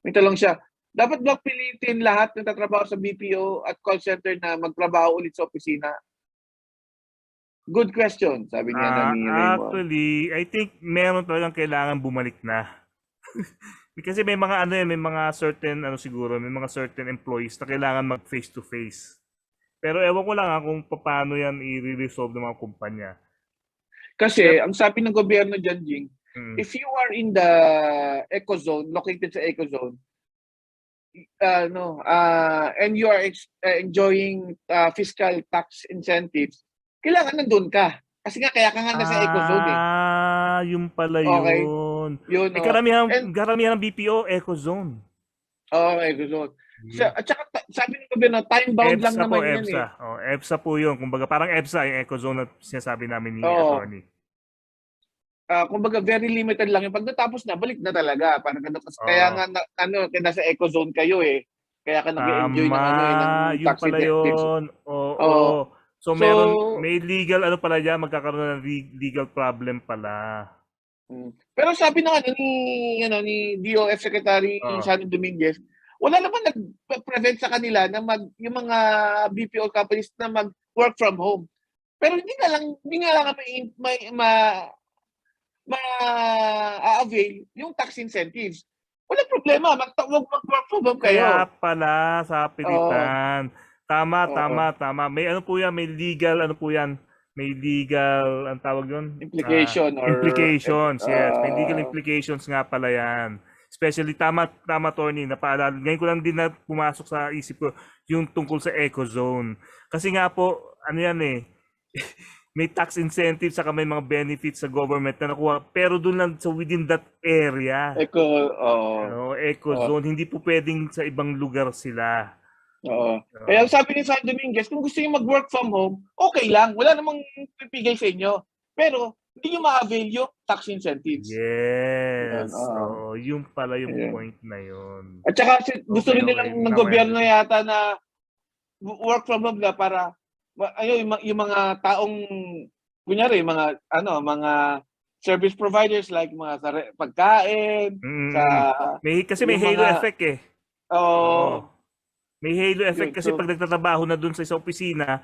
May talong siya. Dapat ba pilitin lahat ng tatrabaho sa BPO at call center na magtrabaho ulit sa opisina? Good question, sabi niya ni Raymund. Actually, I think meron talagang kailangan bumalik na. Kasi may mga may mga certain may mga certain employees na kailangan mag face to face. Pero ewan ko lang kung paano yan i-resolve ng mga kumpanya. Kasi ang sabi ng gobyerno dyan, Jing, if you are in the eco zone, located sa eco zone, and you are enjoying fiscal tax incentives, kailangan nandun ka. Kasi nga, kaya ka nga nasa eco zone eh. Yung pala okay. Yun. Karamihan ng BPO, eco zone. Eco zone. At saka, sabi ng gobyerno, time-bound lang naman yun eh. EBSA po yun. Kumbaga, parang EBSA, yung eco zone na sinasabi namin ni attorney. Kumbaga, very limited lang. Pag natapos na, balik na talaga. Parang kaya nga, kaya nasa eco zone kayo eh. Kaya ka nag-enjoy ng tax incentives. Oo. So may legal pala diyan, magkakaroon ng legal problem pala. Pero sabi ni DOF Secretary Shannon Dominguez, wala naman nag-prevent sa kanila na yung mga BPO companies na mag-work from home. Pero hindi nga lang ma-avail yung tax incentives. Wala problema, mag-work from home kayo. Kaya pala sa pilitan. Tama. May po yan, may legal may legal, ang tawag yun? Implications, yes. May legal implications nga pala yan. Especially, tama, Tony, napaalala. Ngayon ko lang din na pumasok sa isip ko yung tungkol sa eco zone. Kasi nga po, may tax incentive saka may mga benefits sa government na nakuha, pero doon lang sa within that area. Eco zone. Hindi po pwedeng sa ibang lugar sila. Kaya sabi ni San Dominguez, kung gusto niyo mag-work from home, okay lang. Wala namang pipigay sa inyo. Pero, hindi nyo ma-avail yung tax incentives. Yes. Yung pala yung point na yun. At saka, gusto rin nilang ng gobyerno yata na work from home na para yung mga taong, kunyari, mga service providers like mga pagkain, kasi may halo effect eh. May halo effect kasi pag nagtatrabaho na dun sa isang opisina,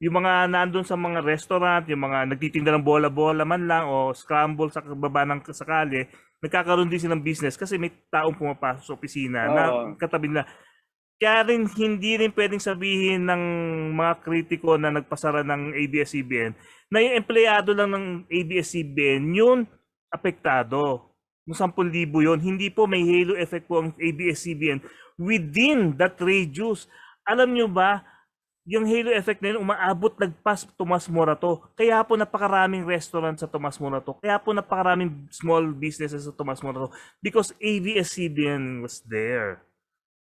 yung mga nandun sa mga restaurant, yung mga nagtitinda ng bola-bola man lang o scramble sa baba ng sakali, nagkakaroon din silang business kasi may taong pumapasok sa opisina na katabi nila. Kaya rin hindi rin pwedeng sabihin ng mga kritiko na nagpasara ng ABS-CBN na yung empleyado lang ng ABS-CBN yun apektado. Yung 10,000 yun, hindi po may halo effect po ang ABS-CBN within that radius. Alam nyo ba, yung halo effect na yun umaabot nagpas Tomas Morato. Kaya po napakaraming restaurant sa Tomas Morato. Kaya po napakaraming small businesses sa Tomas Morato because ABS-CBN was there.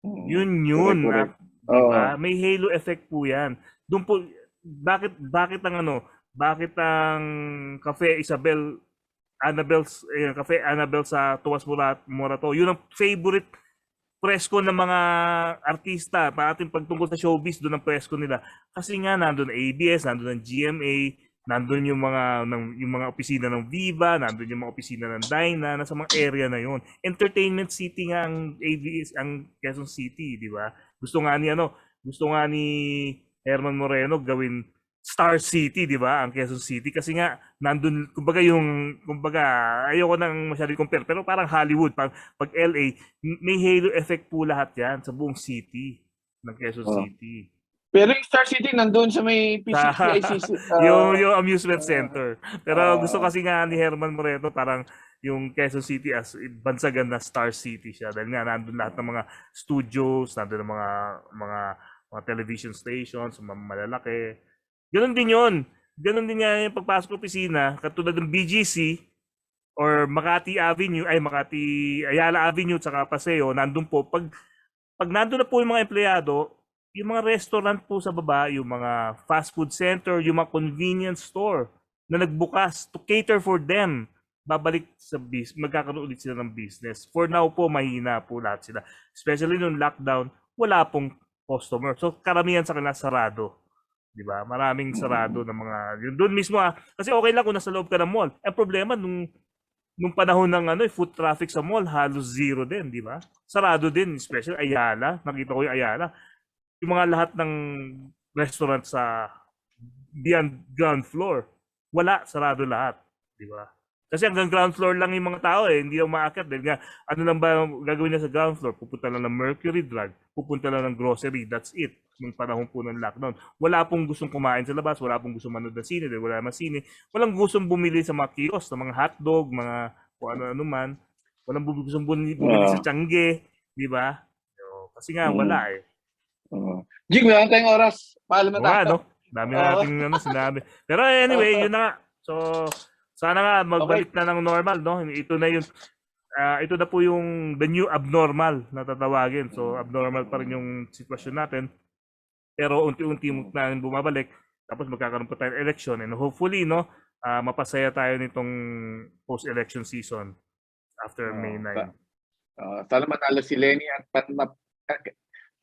Yun. Correct. Diba? May halo effect po yan. Doon po, bakit ang Cafe Annabel sa Tomas Morato, yun ang favorite presko ng mga artista, ating pagtungkol sa showbiz, doon ang presko nila. Kasi nga nandun ABS, nandun ang GMA, nandun yung mga opisina ng Viva, nandun yung mga opisina ng Dyna, nasa mga area na yun. Entertainment city nga ang ABS, ang Quezon City, di ba? Gusto nga ni Herman Moreno gawin Star City, di ba? Ang Quezon City. Kasi nga, nandun, kumbaga, ayoko nang masyadong compare, pero parang Hollywood, pag LA, may halo effect po lahat yan sa buong city ng Quezon City. Pero yung Star City nandun sa may Sa, PCICC. yung amusement center. Pero gusto kasi nga ni Herman Moreno, parang yung Quezon City as bansagan na Star City siya. Dahil nga, nandun lahat ng mga studios, nandun ng mga television stations, mga malalaki. Ganon din yun. Ganon din nga yung pagpasok ng opisina, katulad ng BGC or Makati Avenue, Ayala Avenue, tsaka Paseo, nandun po. Pag nandun na po yung mga empleyado, yung mga restaurant po sa baba, yung mga fast food center, yung mga convenience store na nagbukas to cater for them, babalik sa business, magkakaroon ulit sila ng business. For now po, mahina po lahat sila. Especially nung lockdown, wala pong customer. So karamihan sa kanila sarado. 'Di ba? Maraming sarado ng mga yun doon mismo kasi okay lang kung nasa loob ka ng mall. Ang problema nung panahon ng foot traffic sa mall, halos zero din, 'di ba? Sarado din, especially Ayala. Nakita ko yung Ayala. Yung mga lahat ng restaurant sa beyond ground floor, wala, sarado lahat, 'di ba? Kasi hanggang ground floor lang yung mga tao hindi yung maakyat. Dahil nga, ano lang ba gagawin niya sa ground floor? Pupunta lang ng Mercury Drug, pupunta lang ng grocery, that's it. Nung panahon po ng lockdown. Wala pong gustong kumain sa labas, wala pong gustong manood ng sine, dahil wala naman sine. Walang gustong bumili sa mga kiosk, ng mga hotdog, mga kung ano-ano man. Walang gustong bumili sa Tiangge, di ba? So, kasi nga, wala Jing, wala tayong oras. Paalam na tayo. Dami na natin sinabi. Pero anyway, yun na nga. So, sana nga magbalik na ng normal, no? Ito na yun. Ito na po yung the new abnormal na tatawagin. So, abnormal pa rin yung sitwasyon natin. Pero unti-unti na bumabalik. Tapos magkakaroon pa tayo ng election. And hopefully, no, mapasaya tayo nitong post-election season after May 9. Sana matalo si Lenny at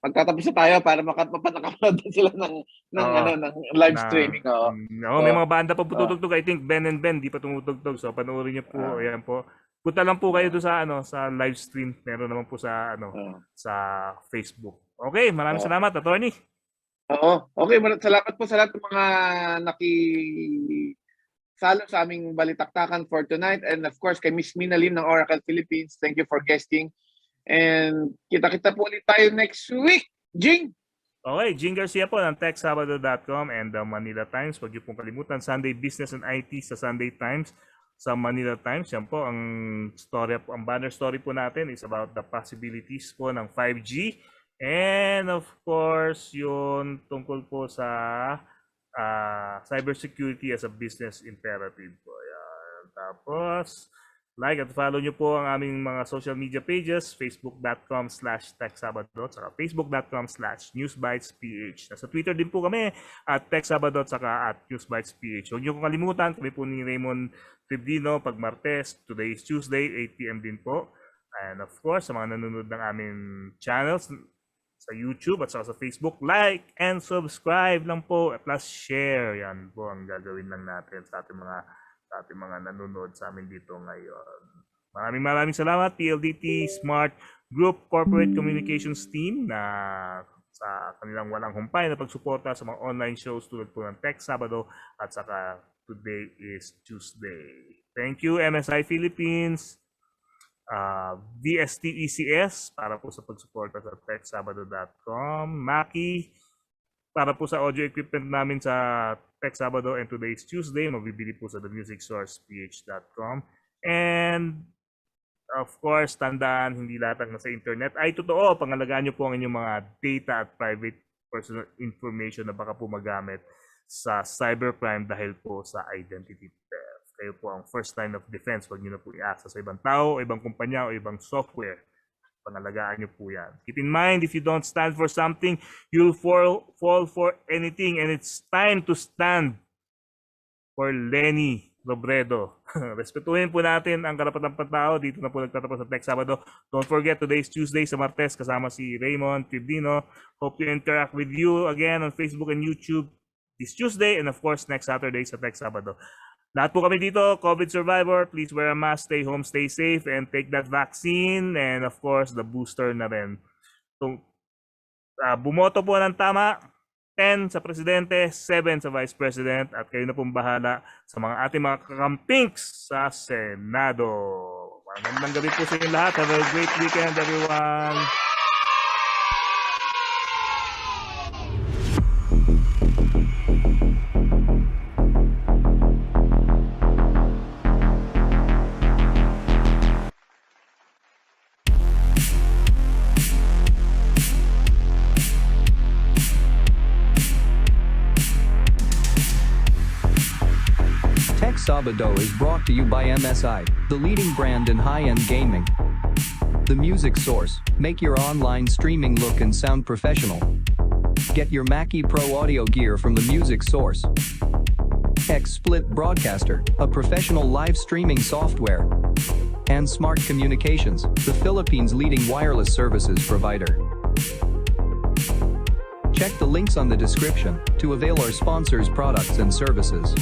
magtatapos na tayo para mapapanood sila ng live streaming. May mga banda pa tutugtog. I think Ben and Ben di pa tumutugtog. So panoorin niyo po. Ayan po. Punta lang po kayo doon sa live stream. Meron naman po sa sa Facebook. Okay, maraming salamat, Attorney. Okay, salamat po sa lahat ng mga salo sa aming balitaktakan for tonight, and of course kay Miss Mina Lim ng Oracle Philippines. Thank you for guesting. And kita po ulit tayo next week. Jing! Okay, Jing Garcia po ng TechSabado.com and the Manila Times. Huwag niyo pong kalimutan, Sunday Business and IT sa Sunday Times, sa Manila Times. Yan po, ang banner story po natin is about the possibilities po ng 5G. And of course, yun tungkol po sa cybersecurity as a business imperative po. Yan. Tapos, like at follow nyo po ang aming mga social media pages, facebook.com/TechSabado, saka facebook.com/Newsbytes.ph. Nasa Twitter din po kami at TechSabado, saka at Newsbytes.ph. Huwag nyo kong kalimutan, kami po ni Raymund Tribdino pag Martes, today is Tuesday, 8 p.m. din po. And of course, sa mga nanonood ng aming channels sa YouTube at saka sa Facebook, like and subscribe lang po, plus share. Yan po ang gagawin lang natin sa ating mga nanonood sa amin dito ngayon. Maraming salamat, PLDT Smart Group Corporate Communications Team na sa kanilang walang humpay na pagsuporta sa mga online shows tulad po ng Tech Sabado at saka Today is Tuesday. Thank you, MSI Philippines, VSTECS para po sa pagsuporta sa TechSabado.com, Maki para po sa audio equipment namin sa TechSabado and Today's Tuesday, mabibili po sa themusicsourseph.com. And of course, tandaan, hindi lahat ng nasa internet ay totoo. Pangalagaan nyo po ang inyong mga data at private personal information na baka po magamit sa cybercrime dahil po sa identity theft. Kayo po ang first line of defense. Huwag nyo na po i-access sa ibang tao, ibang kumpanya o ibang software. Pangalagaan nyo po yan. Keep in mind, if you don't stand for something, you'll fall for anything. And it's time to stand for Lenny Robredo. Respetuhin po natin ang karapatang pantao. Dito na po nagtatapos sa Tech Sabado. Don't forget, today's Tuesday sa Martes kasama si Raymund, Tribdino. Hope to interact with you again on Facebook and YouTube this Tuesday. And of course, next Saturday sa Tech Sabado. Lahat po kami dito, COVID survivor, please wear a mask, stay home, stay safe, and take that vaccine. And of course, the booster na rin. So, bumoto po ng tama. 10 sa Presidente, 7 sa Vice President, at kayo na pong bahala sa mga ating mga kakampings sa Senado. Magandang gabi po sa inyo lahat. Have a great weekend, everyone. TechSabado is brought to you by MSI, the leading brand in high-end gaming. The music source, make your online streaming look and sound professional. Get your Mackie Pro audio gear from the music source. XSplit Broadcaster, a professional live streaming software. And Smart Communications, the Philippines' leading wireless services provider. Check the links on the description to avail our sponsors' products and services.